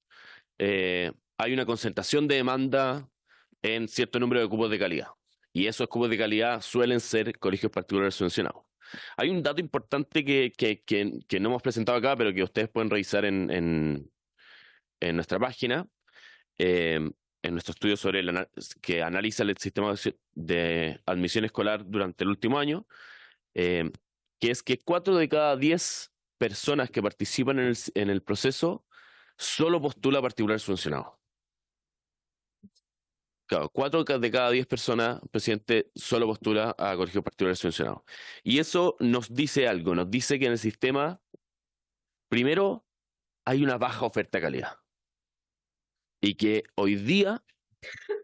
hay una concentración de demanda en cierto número de cupos de calidad, y esos cupos de calidad suelen ser colegios particulares subvencionados. Hay un dato importante que no hemos presentado acá, pero que ustedes pueden revisar en nuestra página, en nuestro estudio que analiza el sistema de admisión escolar durante el último año, que es que 4 de cada 10 personas que participan en el proceso solo postula particular subvencionado. Claro, 4 de cada 10 personas, presidente, solo postula a colegios particulares subvencionados. Y eso nos dice algo, nos dice que en el sistema, primero, hay una baja oferta de calidad. Y que hoy día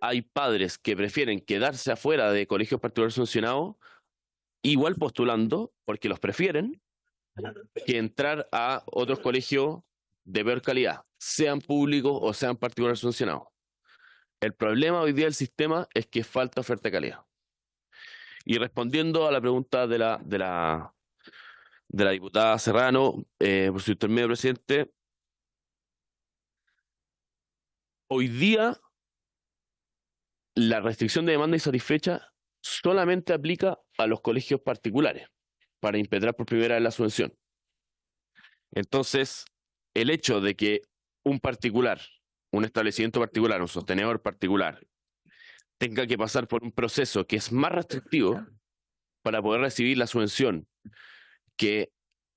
hay padres que prefieren quedarse afuera de colegios particulares subvencionados, igual postulando, porque los prefieren, que entrar a otros colegios de peor calidad, sean públicos o sean particulares subvencionados. El problema hoy día del sistema es que falta oferta de calidad. Y respondiendo a la pregunta de la diputada Serrano, por su intermedio, presidente, hoy día la restricción de demanda insatisfecha solamente aplica a los colegios particulares para impetrar por primera vez la subvención. Entonces, el hecho de que un particular, un establecimiento particular, un sostenedor particular, tenga que pasar por un proceso que es más restrictivo para poder recibir la subvención que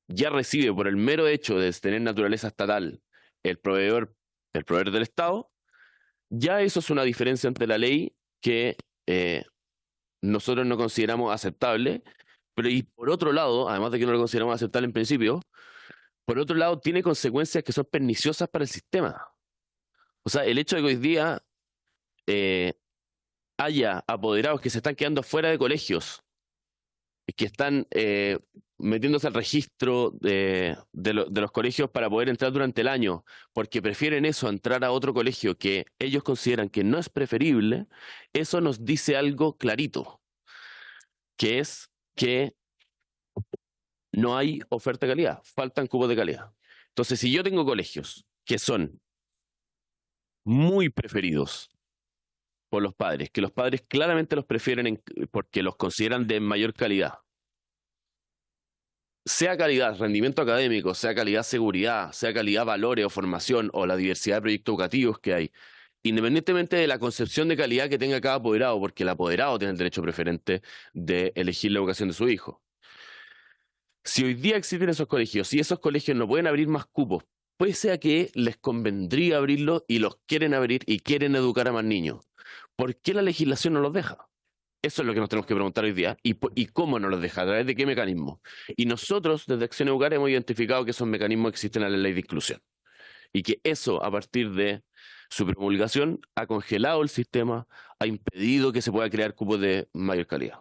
ya recibe por el mero hecho de tener naturaleza estatal el proveedor del Estado, ya eso es una diferencia entre la ley que nosotros no consideramos aceptable, pero y por otro lado, además de que no lo consideramos aceptable en principio, por otro lado tiene consecuencias que son perniciosas para el sistema. O sea, el hecho de que hoy día haya apoderados que se están quedando fuera de colegios, que están metiéndose al registro de los colegios para poder entrar durante el año, porque prefieren eso a entrar a otro colegio que ellos consideran que no es preferible, eso nos dice algo clarito, que es que no hay oferta de calidad, faltan cupos de calidad. Entonces, si yo tengo colegios que son muy preferidos por los padres, que los padres claramente los prefieren porque los consideran de mayor calidad, sea calidad, rendimiento académico, sea calidad, seguridad, sea calidad, valores o formación, o la diversidad de proyectos educativos que hay, independientemente de la concepción de calidad que tenga cada apoderado, porque el apoderado tiene el derecho preferente de elegir la educación de su hijo. Si hoy día existen esos colegios y esos colegios no pueden abrir más cupos, puede ser que les convendría abrirlos y los quieren abrir y quieren educar a más niños, ¿por qué la legislación no los deja? Eso es lo que nos tenemos que preguntar hoy día. ¿Y cómo nos los deja? ¿A través de qué mecanismo? Y nosotros, desde Acción Educar, hemos identificado que esos mecanismos existen en la ley de inclusión. Y que eso, a partir de su promulgación, ha congelado el sistema, ha impedido que se pueda crear cupos de mayor calidad.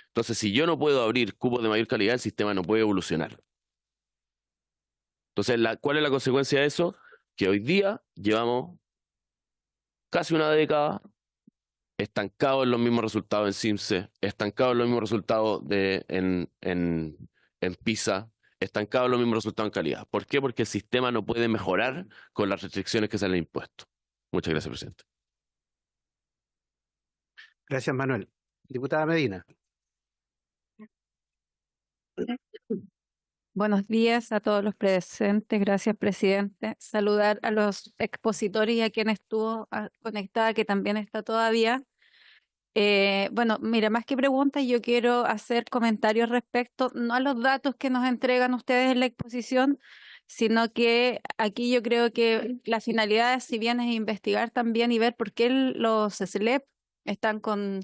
Entonces, si yo no puedo abrir cupos de mayor calidad, el sistema no puede evolucionar. Entonces, ¿cuál es la consecuencia de eso? Que hoy día llevamos casi una década estancado en los mismos resultados en CIMSE, estancado en los mismos resultados en PISA, estancado en los mismos resultados en calidad. ¿Por qué? Porque el sistema no puede mejorar con las restricciones que se le han impuesto. Muchas gracias, presidente. Gracias, Manuel. Diputada Medina. Buenos días a todos los presentes. Gracias, presidente. Saludar a los expositores y a quien estuvo conectada, que también está todavía. Bueno, mira, más que preguntas, yo quiero hacer comentarios respecto, no a los datos que nos entregan ustedes en la exposición, sino que aquí yo creo que la finalidad, si bien es investigar también y ver por qué los SLEP están con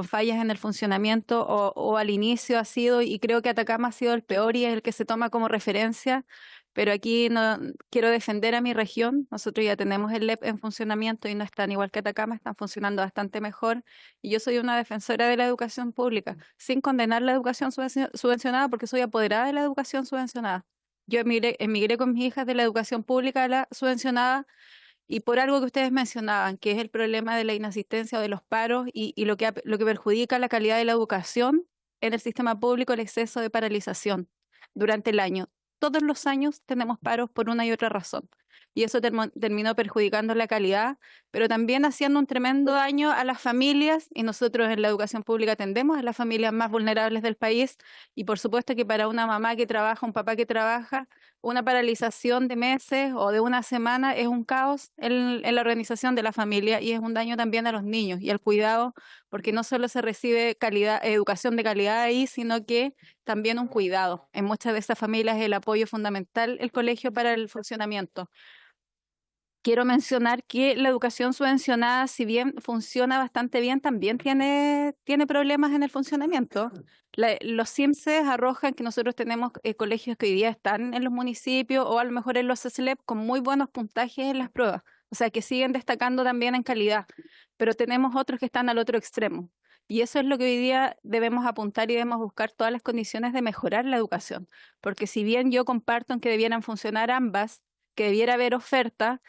fallas en el funcionamiento o al inicio ha sido, y creo que Atacama ha sido el peor y es el que se toma como referencia, pero aquí no quiero defender a mi región. Nosotros ya tenemos el LEP en funcionamiento y no están igual que Atacama, están funcionando bastante mejor. Y yo soy una defensora de la educación pública, sin condenar la educación subvencionada, porque soy apoderada de la educación subvencionada. Yo emigré con mis hijas de la educación pública a la subvencionada, y por algo que ustedes mencionaban, que es el problema de la inasistencia o de los paros y lo que perjudica la calidad de la educación en el sistema público, el exceso de paralización durante el año. Todos los años tenemos paros por una y otra razón. Y eso terminó perjudicando la calidad, pero también haciendo un tremendo daño a las familias, y nosotros en la educación pública atendemos a las familias más vulnerables del país, y por supuesto que para una mamá que trabaja, un papá que trabaja, una paralización de meses o de una semana es un caos en la organización de la familia, y es un daño también a los niños y al cuidado, porque no solo se recibe educación de calidad ahí, sino que también un cuidado. En muchas de esas familias es el apoyo fundamental, el colegio, para el funcionamiento. Quiero mencionar que la educación subvencionada, si bien funciona bastante bien, también tiene problemas en el funcionamiento. Los CIMSES arrojan que nosotros tenemos colegios que hoy día están en los municipios o a lo mejor en los SLEP con muy buenos puntajes en las pruebas, o sea que siguen destacando también en calidad, pero tenemos otros que están al otro extremo. Y eso es lo que hoy día debemos apuntar, y debemos buscar todas las condiciones de mejorar la educación, porque si bien yo comparto en que debieran funcionar ambas, que debiera haber oferta,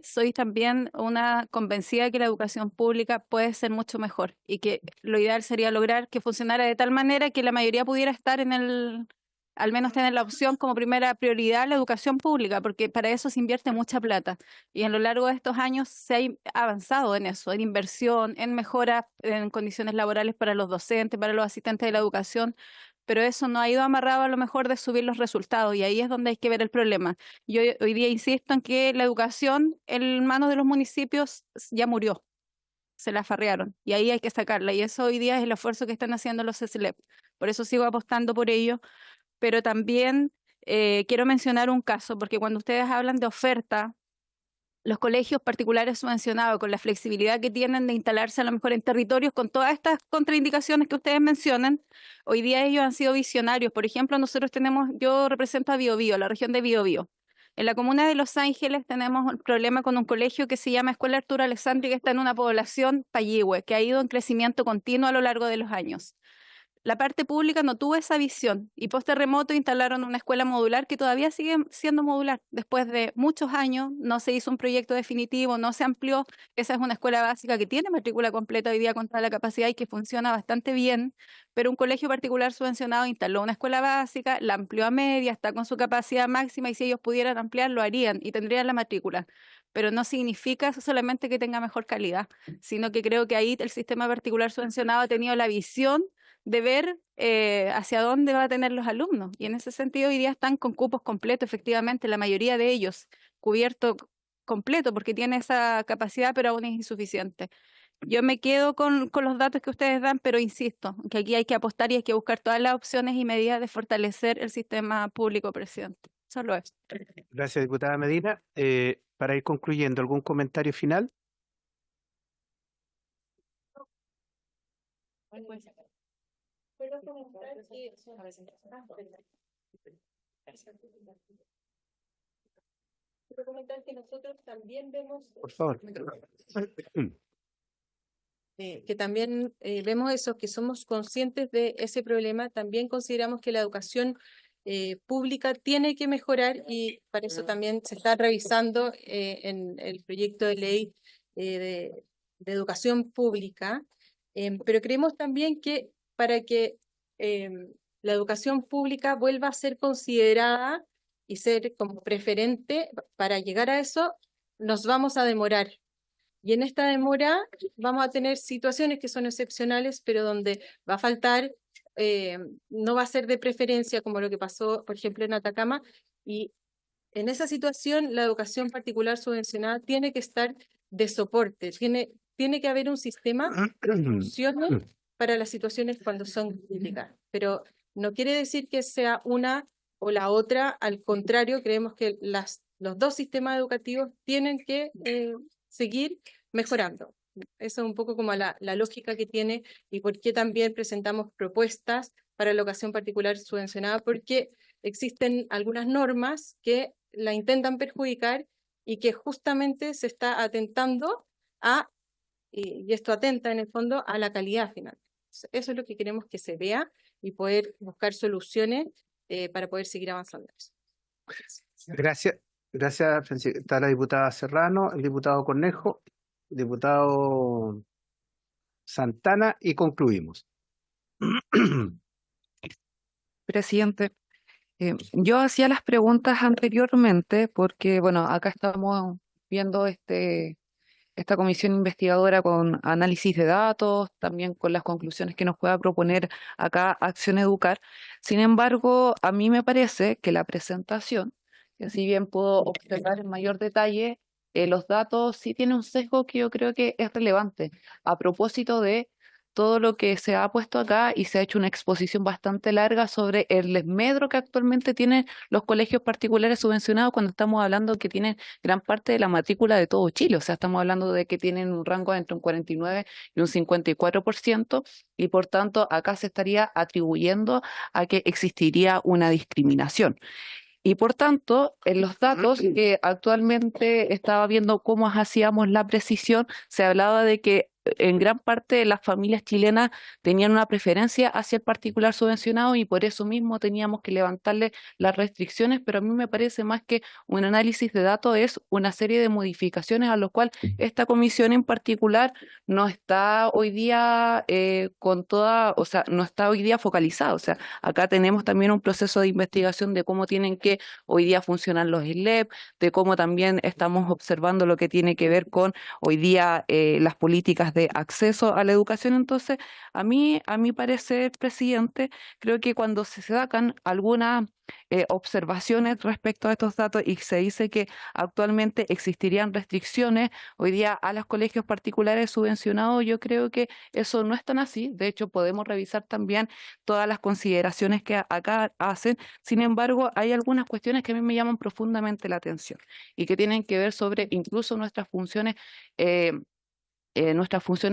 soy también una convencida de que la educación pública puede ser mucho mejor y que lo ideal sería lograr que funcionara de tal manera que la mayoría pudiera estar al menos tener la opción como primera prioridad la educación pública, porque para eso se invierte mucha plata. Y a lo largo de estos años se ha avanzado en eso, en inversión, en mejora en condiciones laborales para los docentes, para los asistentes de la educación, pero eso no ha ido amarrado a lo mejor de subir los resultados, y ahí es donde hay que ver el problema. Yo hoy día insisto en que la educación en manos de los municipios ya murió, se la farrearon, y ahí hay que sacarla, y eso hoy día es el esfuerzo que están haciendo los SLEP. Por eso sigo apostando por ello, pero también quiero mencionar un caso, porque cuando ustedes hablan de oferta, los colegios particulares subvencionados, con la flexibilidad que tienen de instalarse a lo mejor en territorios con todas estas contraindicaciones que ustedes mencionan, hoy día ellos han sido visionarios. Por ejemplo, yo represento a Biobío, la región de Biobío. En la comuna de Los Ángeles tenemos un problema con un colegio que se llama Escuela Arturo Alessandri, que está en una población payihue, que ha ido en crecimiento continuo a lo largo de los años. La parte pública no tuvo esa visión, y post terremoto instalaron una escuela modular que todavía sigue siendo modular. Después de muchos años no se hizo un proyecto definitivo, no se amplió. Esa es una escuela básica que tiene matrícula completa hoy día con toda la capacidad y que funciona bastante bien, pero un colegio particular subvencionado instaló una escuela básica, la amplió a media, está con su capacidad máxima, y si ellos pudieran ampliar lo harían y tendrían la matrícula. Pero no significa solamente que tenga mejor calidad, sino que creo que ahí el sistema particular subvencionado ha tenido la visión de ver hacia dónde va a tener los alumnos. Y en ese sentido hoy día están con cupos completos, efectivamente, la mayoría de ellos cubierto completo porque tiene esa capacidad, pero aún es insuficiente. Yo me quedo con los datos que ustedes dan, pero insisto, que aquí hay que apostar y hay que buscar todas las opciones y medidas de fortalecer el sistema público, presidente. Solo eso. Gracias, diputada Medina. Para ir concluyendo, ¿algún comentario final? Puedo comentar que quiero comentar que nosotros también vemos Por favor. que también vemos eso, que somos conscientes de ese problema. También consideramos que la educación pública tiene que mejorar y para eso también se está revisando en el proyecto de ley de educación pública. Pero creemos también que para que la educación pública vuelva a ser considerada y ser como preferente, para llegar a eso nos vamos a demorar. Y en esta demora vamos a tener situaciones que son excepcionales, pero donde va a faltar, no va a ser de preferencia como lo que pasó, por ejemplo, en Atacama. Y en esa situación, la educación particular subvencionada tiene que estar de soporte, tiene que haber un sistema que funcione para las situaciones cuando son críticas. Pero no quiere decir que sea una o la otra, al contrario, creemos que los dos sistemas educativos tienen que seguir mejorando. Eso es un poco como la lógica que tiene y por qué también presentamos propuestas para la educación particular subvencionada, porque existen algunas normas que la intentan perjudicar y que justamente se está atentando y esto atenta en el fondo a la calidad final. Eso es lo que queremos que se vea y poder buscar soluciones para poder seguir avanzando en eso. Gracias, gracias, Francisca. Está la diputada Serrano, el diputado Cornejo, el diputado Santana y concluimos. Presidente, yo hacía las preguntas anteriormente porque, bueno, acá estamos viendo esta comisión investigadora con análisis de datos, también con las conclusiones que nos pueda proponer acá Acción Educar. Sin embargo, a mí me parece que la presentación, que si bien puedo observar en mayor detalle, los datos sí tienen un sesgo que yo creo que es relevante a propósito de todo lo que se ha puesto acá y se ha hecho una exposición bastante larga sobre el desmedro que actualmente tienen los colegios particulares subvencionados cuando estamos hablando que tienen gran parte de la matrícula de todo Chile. O sea, estamos hablando de que tienen un rango entre un 49 y un 54% y por tanto acá se estaría atribuyendo a que existiría una discriminación. Y por tanto, en los datos que actualmente estaba viendo cómo hacíamos la precisión, se hablaba de que en gran parte de las familias chilenas tenían una preferencia hacia el particular subvencionado y por eso mismo teníamos que levantarle las restricciones, pero a mí me parece más que un análisis de datos es una serie de modificaciones a lo cual esta comisión en particular no está hoy día con toda, o sea, no está hoy día focalizada. O sea, acá tenemos también un proceso de investigación de cómo tienen que hoy día funcionar los ILEP, de cómo también estamos observando lo que tiene que ver con hoy día las políticas de acceso a la educación. Entonces, a mi parecer, presidente, creo que cuando se sacan algunas observaciones respecto a estos datos y se dice que actualmente existirían restricciones hoy día a los colegios particulares subvencionados, yo creo que eso no es tan así. De hecho, podemos revisar también todas las consideraciones que acá hacen. Sin embargo, hay algunas cuestiones que a mí me llaman profundamente la atención y que tienen que ver sobre incluso nuestras funciones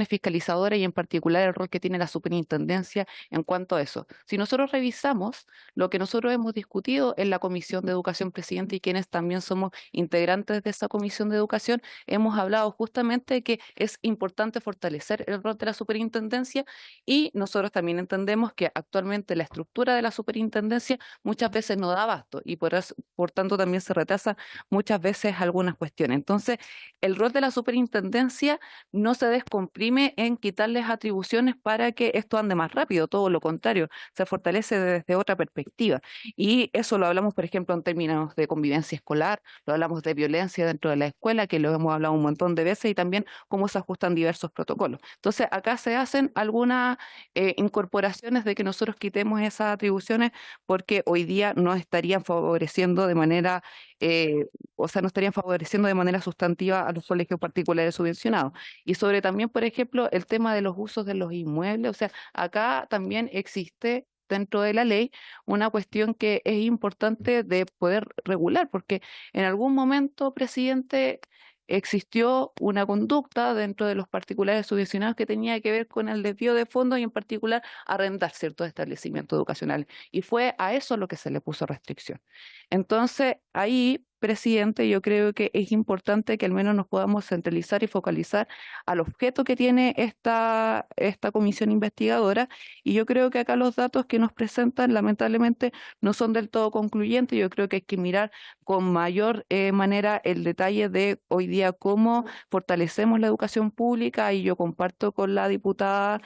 fiscalizadoras y en particular el rol que tiene la superintendencia en cuanto a eso. Si nosotros revisamos lo que nosotros hemos discutido en la Comisión de Educación, presidente, y quienes también somos integrantes de esa Comisión de Educación, hemos hablado justamente de que es importante fortalecer el rol de la superintendencia y nosotros también entendemos que actualmente la estructura de la superintendencia muchas veces no da abasto y por tanto también se retrasa muchas veces algunas cuestiones. Entonces, el rol de la superintendencia no se descomprime en quitarles atribuciones para que esto ande más rápido, todo lo contrario, se fortalece desde otra perspectiva. Y eso lo hablamos, por ejemplo, en términos de convivencia escolar, lo hablamos de violencia dentro de la escuela, que lo hemos hablado un montón de veces, y también cómo se ajustan diversos protocolos. Entonces, acá se hacen algunas incorporaciones de que nosotros quitemos esas atribuciones porque hoy día no estarían favoreciendo de manera, no estarían favoreciendo de manera sustantiva a los colegios particulares subvencionados. Y sobre también, por ejemplo, el tema de los usos de los inmuebles, o sea, acá también existe dentro de la ley una cuestión que es importante de poder regular, porque en algún momento, presidente, existió una conducta dentro de los particulares subvencionados que tenía que ver con el desvío de fondos y en particular arrendar ciertos establecimientos educacionales. Y fue a eso lo que se le puso restricción. Entonces, ahí, presidente, yo creo que es importante que al menos nos podamos centralizar y focalizar al objeto que tiene esta comisión investigadora, y yo creo que acá los datos que nos presentan lamentablemente no son del todo concluyentes. Yo creo que hay que mirar con mayor manera el detalle de hoy día cómo fortalecemos la educación pública, y yo comparto con la diputada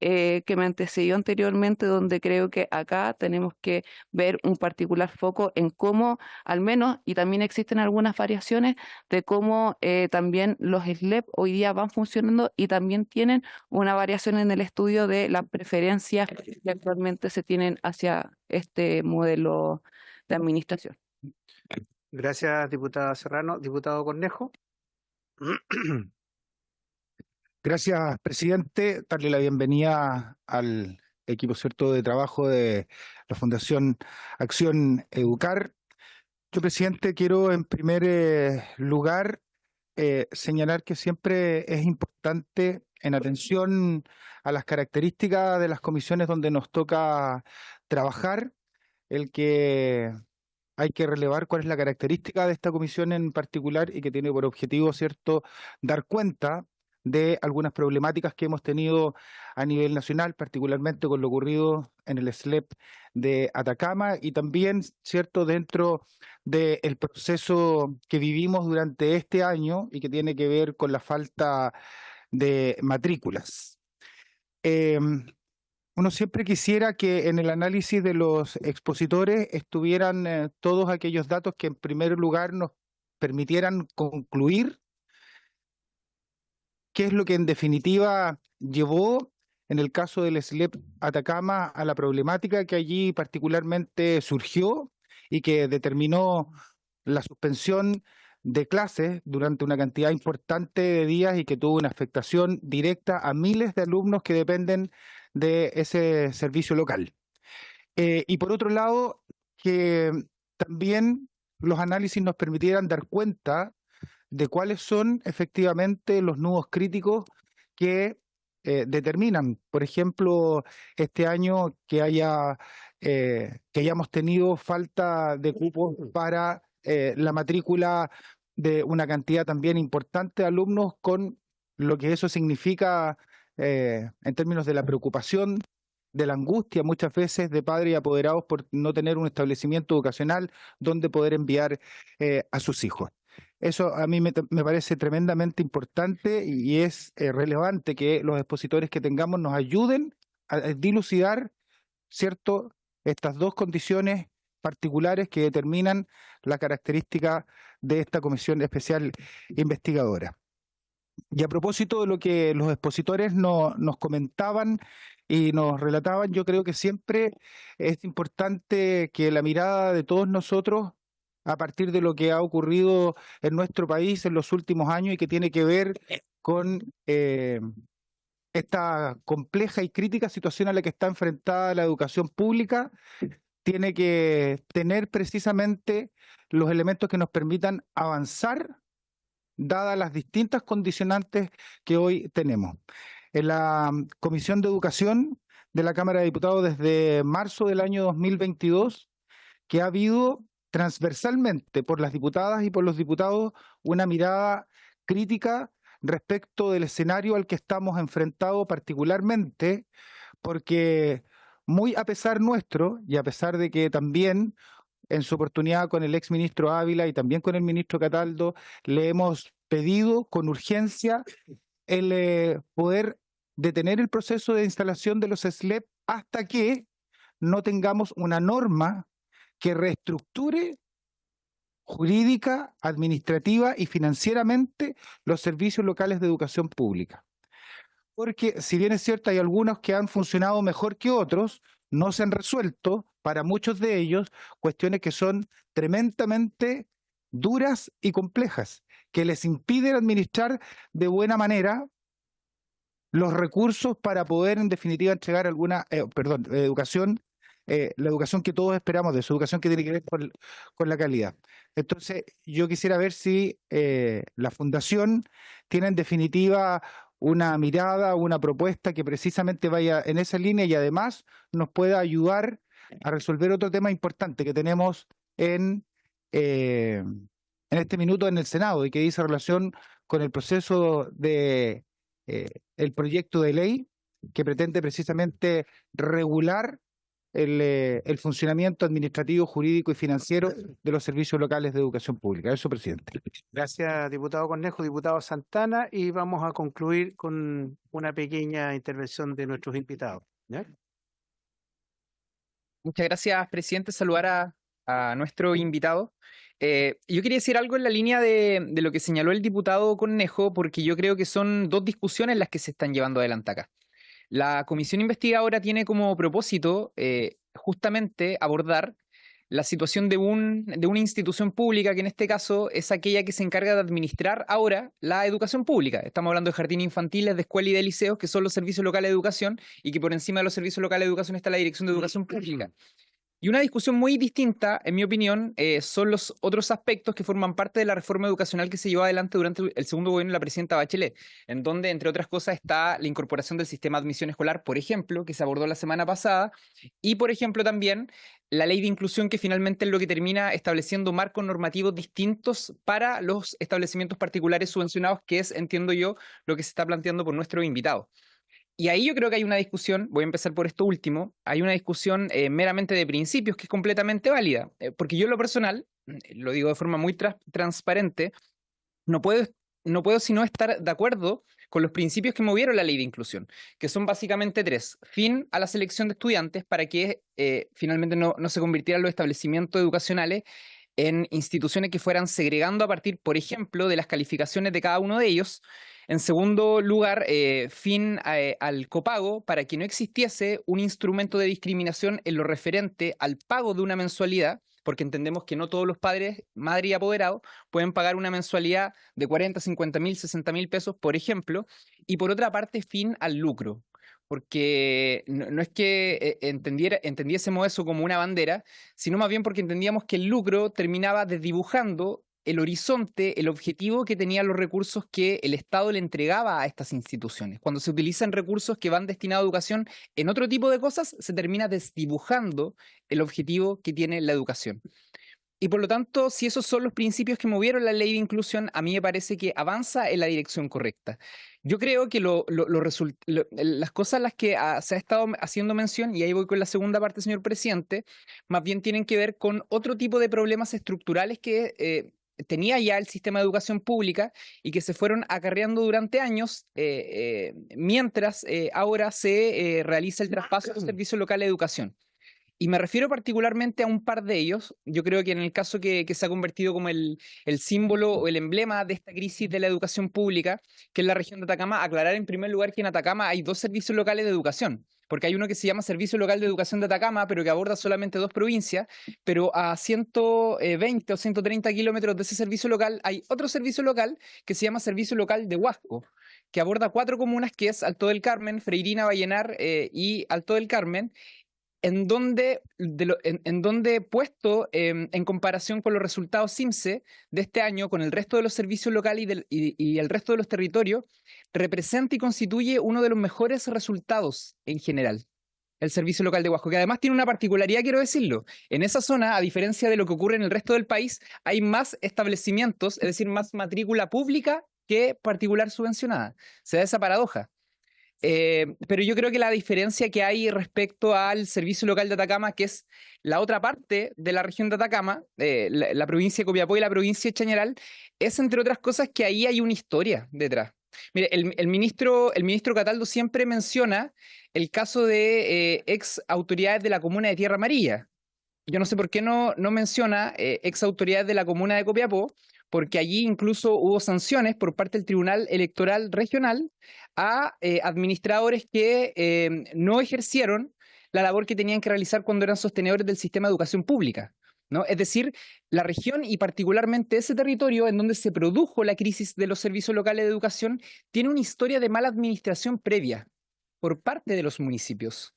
que me antecedió anteriormente, donde creo que acá tenemos que ver un particular foco en cómo, al menos, y también existen algunas variaciones de cómo también los SLEP hoy día van funcionando y también tienen una variación en el estudio de las preferencias que actualmente se tienen hacia este modelo de administración. Gracias, diputada Serrano. Diputado Cornejo. Gracias, presidente. Darle la bienvenida al equipo, ¿cierto?, de trabajo de la Fundación Acción Educar. Yo, presidente, quiero en primer lugar señalar que siempre es importante, en atención a las características de las comisiones donde nos toca trabajar, el que hay que relevar cuál es la característica de esta comisión en particular y que tiene por objetivo, ¿cierto?, dar cuenta de algunas problemáticas que hemos tenido a nivel nacional, particularmente con lo ocurrido en el SLEP de Atacama y también, ¿cierto?, dentro del proceso que vivimos durante este año y que tiene que ver con la falta de matrículas. Uno siempre quisiera que en el análisis de los expositores estuvieran todos aquellos datos que en primer lugar nos permitieran concluir qué es lo que en definitiva llevó, en el caso del SLEP Atacama, a la problemática que allí particularmente surgió y que determinó la suspensión de clases durante una cantidad importante de días y que tuvo una afectación directa a miles de alumnos que dependen de ese servicio local. Y por otro lado, que también los análisis nos permitieran dar cuenta de cuáles son efectivamente los nudos críticos que determinan, por ejemplo, este año que hayamos tenido falta de cupos para la matrícula de una cantidad también importante de alumnos, con lo que eso significa en términos de la preocupación, de la angustia muchas veces de padres y apoderados por no tener un establecimiento educacional donde poder enviar a sus hijos. Eso a mí me parece tremendamente importante y es relevante que los expositores que tengamos nos ayuden a dilucidar, ¿cierto?, estas dos condiciones particulares que determinan la característica de esta comisión especial investigadora. Y a propósito de lo que los expositores nos comentaban y nos relataban, yo creo que siempre es importante que la mirada de todos nosotros, a partir de lo que ha ocurrido en nuestro país en los últimos años y que tiene que ver con esta compleja y crítica situación a la que está enfrentada la educación pública, tiene que tener precisamente los elementos que nos permitan avanzar, dadas las distintas condicionantes que hoy tenemos. En la Comisión de Educación de la Cámara de Diputados, desde marzo del año 2022, que ha habido transversalmente por las diputadas y por los diputados una mirada crítica respecto del escenario al que estamos enfrentados, particularmente porque muy a pesar nuestro y a pesar de que también en su oportunidad con el exministro Ávila y también con el ministro Cataldo le hemos pedido con urgencia el poder detener el proceso de instalación de los SLEP hasta que no tengamos una norma que reestructure jurídica, administrativa y financieramente los servicios locales de educación pública. Porque si bien es cierto, hay algunos que han funcionado mejor que otros, no se han resuelto para muchos de ellos cuestiones que son tremendamente duras y complejas, que les impiden administrar de buena manera los recursos para poder en definitiva entregar educación la educación que todos esperamos de su educación que tiene que ver con la calidad. Entonces, yo quisiera ver si la Fundación tiene en definitiva una mirada, una propuesta que precisamente vaya en esa línea y además nos pueda ayudar a resolver otro tema importante que tenemos en este minuto en el Senado y que dice relación con el proceso de el proyecto de ley que pretende precisamente regular el funcionamiento administrativo, jurídico y financiero de los servicios locales de educación pública. Eso, presidente. Gracias, diputado Cornejo, diputado Santana, y vamos a concluir con una pequeña intervención de nuestros invitados. ¿Ya? Muchas gracias, presidente. Saludar a nuestro invitado. Yo quería decir algo en la línea de lo que señaló el diputado Cornejo, porque yo creo que son dos discusiones las que se están llevando adelante acá. La comisión investigadora tiene como propósito justamente abordar la situación de una institución pública que en este caso es aquella que se encarga de administrar ahora la educación pública. Estamos hablando de jardines infantiles, de escuelas y de liceos, que son los servicios locales de educación, y que por encima de los servicios locales de educación está la Dirección de Educación Pública. Y una discusión muy distinta, en mi opinión, son los otros aspectos que forman parte de la reforma educacional que se llevó adelante durante el segundo gobierno de la presidenta Bachelet, en donde, entre otras cosas, está la incorporación del sistema de admisión escolar, por ejemplo, que se abordó la semana pasada, y, por ejemplo, también la ley de inclusión, que finalmente es lo que termina estableciendo marcos normativos distintos para los establecimientos particulares subvencionados, que es, entiendo yo, lo que se está planteando por nuestro invitado. Y ahí yo creo que hay una discusión, voy a empezar por esto último, hay una discusión meramente de principios que es completamente válida, porque yo en lo personal, lo digo de forma muy transparente, no puedo sino estar de acuerdo con los principios que movieron la ley de inclusión, que son básicamente tres. Fin a la selección de estudiantes para que finalmente no se convirtieran los establecimientos educacionales en instituciones que fueran segregando a partir, por ejemplo, de las calificaciones de cada uno de ellos. En segundo lugar, fin al copago para que no existiese un instrumento de discriminación en lo referente al pago de una mensualidad, porque entendemos que no todos los padres, madre y apoderados pueden pagar una mensualidad de 40, 50 mil, 60 mil pesos, por ejemplo. Y por otra parte, fin al lucro, porque no es que entendiésemos eso como una bandera, sino más bien porque entendíamos que el lucro terminaba desdibujando el horizonte, el objetivo que tenían los recursos que el Estado le entregaba a estas instituciones. Cuando se utilizan recursos que van destinados a educación en otro tipo de cosas, se termina desdibujando el objetivo que tiene la educación. Y por lo tanto, si esos son los principios que movieron la ley de inclusión, a mí me parece que avanza en la dirección correcta. Yo creo que las cosas a las que se ha estado haciendo mención, y ahí voy con la segunda parte, señor presidente, más bien tienen que ver con otro tipo de problemas estructurales que tenía ya el sistema de educación pública y que se fueron acarreando durante años, mientras ahora se realiza el traspaso del servicio local de educación. Y me refiero particularmente a un par de ellos. Yo creo que en el caso que se ha convertido como el símbolo o el emblema de esta crisis de la educación pública, que es la región de Atacama, aclarar en primer lugar que en Atacama hay dos servicios locales de educación, porque hay uno que se llama Servicio Local de Educación de Atacama, pero que aborda solamente 2 provincias, pero a 120 o 130 kilómetros de ese servicio local hay otro servicio local que se llama Servicio Local de Huasco, que aborda 4 comunas, que es Alto del Carmen, Freirina, Vallenar y Alto del Carmen, en donde puesto en comparación con los resultados CIMSE de este año, con el resto de los servicios locales y el resto de los territorios, representa y constituye uno de los mejores resultados en general. El servicio local de Huasco, que además tiene una particularidad, quiero decirlo. En esa zona, a diferencia de lo que ocurre en el resto del país, hay más establecimientos, es decir, más matrícula pública que particular subvencionada. Se da esa paradoja. Pero yo creo que la diferencia que hay respecto al servicio local de Atacama, que es la otra parte de la región de Atacama, la provincia de Copiapó y la provincia de Chañaral, es, entre otras cosas, que ahí hay una historia detrás. Mire, el ministro Cataldo siempre menciona el caso de ex autoridades de la comuna de Tierra Amarilla. Yo no sé por qué no menciona ex autoridades de la comuna de Copiapó, porque allí incluso hubo sanciones por parte del Tribunal Electoral Regional a administradores que no ejercieron la labor que tenían que realizar cuando eran sostenedores del sistema de educación pública, ¿no? Es decir, la región y particularmente ese territorio en donde se produjo la crisis de los servicios locales de educación tiene una historia de mala administración previa por parte de los municipios.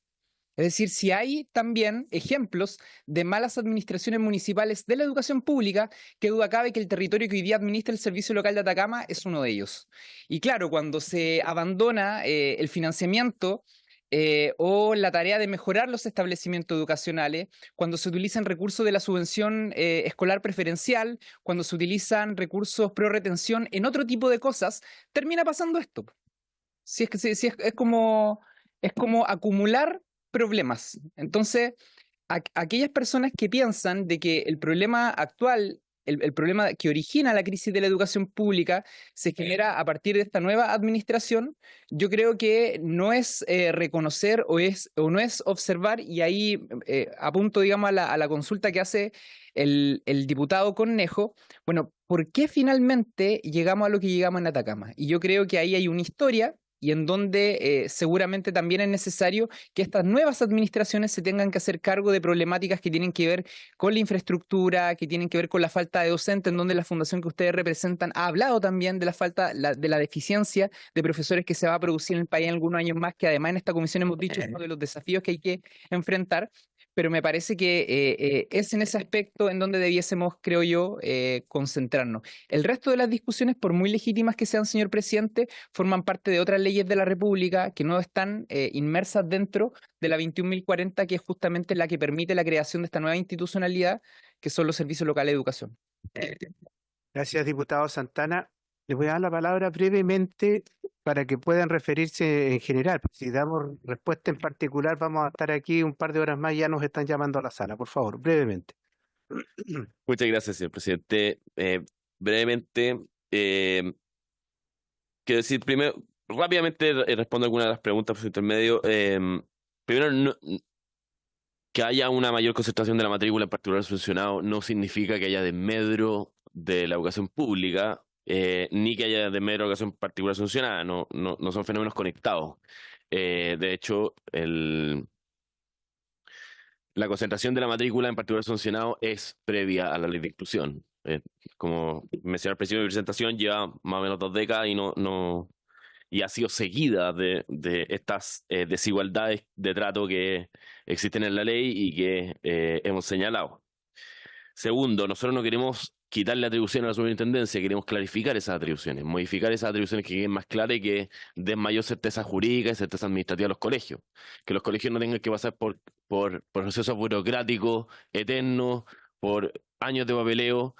Es decir, si hay también ejemplos de malas administraciones municipales de la educación pública, qué duda cabe que el territorio que hoy día administra el Servicio Local de Atacama es uno de ellos. Y claro, cuando se abandona el financiamiento o la tarea de mejorar los establecimientos educacionales, cuando se utilizan recursos de la subvención escolar preferencial, cuando se utilizan recursos pro retención en otro tipo de cosas, termina pasando esto. Si es que es como acumular problemas. Entonces, aquellas personas que piensan de que el problema actual, el problema que origina la crisis de la educación pública se genera a partir de esta nueva administración, yo creo que no es reconocer o no es observar, y ahí apunto, digamos, a la consulta que hace el diputado Cornejo, bueno, ¿por qué finalmente llegamos a lo que llegamos en Atacama? Y yo creo que ahí hay una historia y en donde seguramente también es necesario que estas nuevas administraciones se tengan que hacer cargo de problemáticas que tienen que ver con la infraestructura, que tienen que ver con la falta de docentes, en donde la fundación que ustedes representan ha hablado también de la falta, de la deficiencia de profesores que se va a producir en el país en algunos años más, que además en esta comisión hemos dicho es uno de los desafíos que hay que enfrentar. Pero me parece que es en ese aspecto en donde debiésemos, creo yo, concentrarnos. El resto de las discusiones, por muy legítimas que sean, señor presidente, forman parte de otras leyes de la República que no están inmersas dentro de la 21.040, que es justamente la que permite la creación de esta nueva institucionalidad, que son los servicios locales de educación. Gracias, diputado Santana. Les voy a dar la palabra brevemente para que puedan referirse en general. Si damos respuesta en particular, vamos a estar aquí un par de horas más y ya nos están llamando a la sala. Por favor, brevemente. Muchas gracias, señor presidente. Brevemente, quiero decir, primero, rápidamente respondo algunas de las preguntas por su intermedio. Primero, que haya una mayor concentración de la matrícula en particular subvencionado no significa que haya desmedro de la educación pública, ni que haya desmedro de la educación particular subvencionada. No son fenómenos conectados. De hecho, la concentración de la matrícula en particular subvencionado es previa a la ley de inclusión. Como mencioné al principio de mi presentación, lleva más o menos 2 décadas y ha sido seguida de estas desigualdades de trato que existen en la ley y que hemos señalado. Segundo, nosotros no queremos quitarle atribuciones a la superintendencia, queremos clarificar esas atribuciones, modificar esas atribuciones que queden más claras y que den mayor certeza jurídica y certeza administrativa a los colegios. Que los colegios no tengan que pasar por procesos burocráticos eternos, por años de papeleo,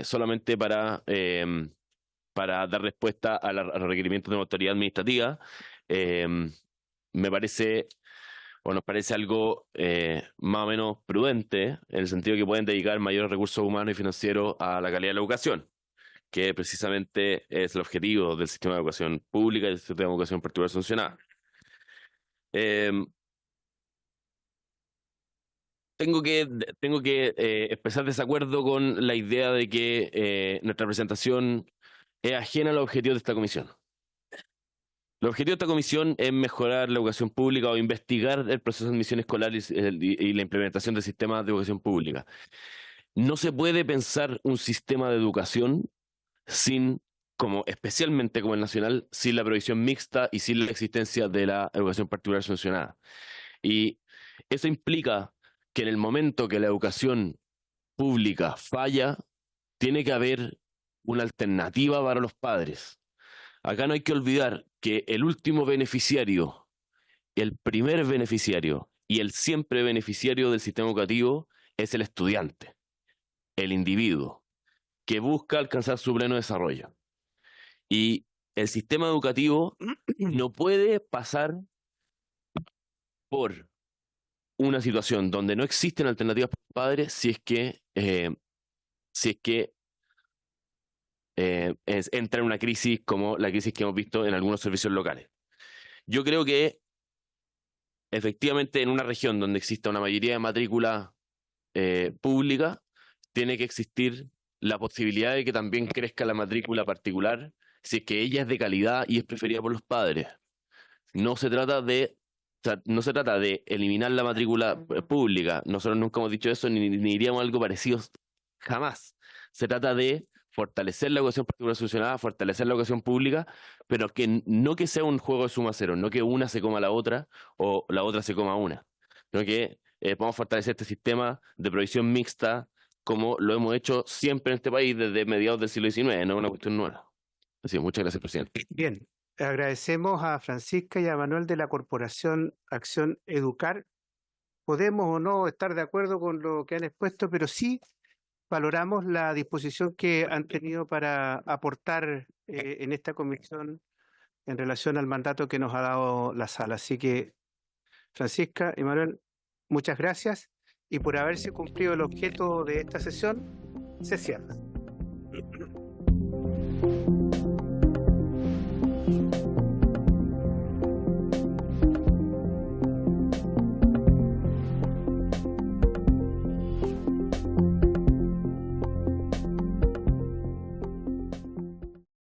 solamente para dar respuesta a los requerimientos de una autoridad administrativa. Me parece, o nos parece algo más o menos prudente, en el sentido que pueden dedicar mayores recursos humanos y financieros a la calidad de la educación, que precisamente es el objetivo del sistema de educación pública y del sistema de educación particular sancionada. Tengo que expresar desacuerdo con la idea de que nuestra presentación es ajena a los objetivos de esta comisión. El objetivo de esta comisión es mejorar la educación pública o investigar el proceso de admisión escolar y la implementación del sistema de educación pública. No se puede pensar un sistema de educación especialmente como el nacional, sin la provisión mixta y sin la existencia de la educación particular subvencionada. Y eso implica que en el momento que la educación pública falla, tiene que haber una alternativa para los padres. Acá no hay que olvidar que el último beneficiario, el primer beneficiario y el siempre beneficiario del sistema educativo es el estudiante, el individuo, que busca alcanzar su pleno desarrollo. Y el sistema educativo no puede pasar por una situación donde no existen alternativas para los padres si es que entra en una crisis como la crisis que hemos visto en algunos servicios locales. Yo creo que efectivamente en una región donde exista una mayoría de matrícula pública, tiene que existir la posibilidad de que también crezca la matrícula particular si es que ella es de calidad y es preferida por los padres. No se trata de eliminar la matrícula pública. Nosotros nunca hemos dicho eso ni diríamos algo parecido jamás. Se trata de fortalecer la educación particular subvencionada, fortalecer la educación pública, pero que no que sea un juego de suma cero, no que una se coma a la otra o la otra se coma a una, sino que vamos a fortalecer este sistema de provisión mixta como lo hemos hecho siempre en este país desde mediados del siglo XIX, no es una cuestión nueva. Así que muchas gracias, presidente. Bien, agradecemos a Francisca y a Manuel de la Corporación Acción Educar. Podemos o no estar de acuerdo con lo que han expuesto, pero sí valoramos la disposición que han tenido para aportar en esta comisión en relación al mandato que nos ha dado la sala. Así que, Francisca y Manuel, muchas gracias y por haberse cumplido el objeto de esta sesión, se cierra.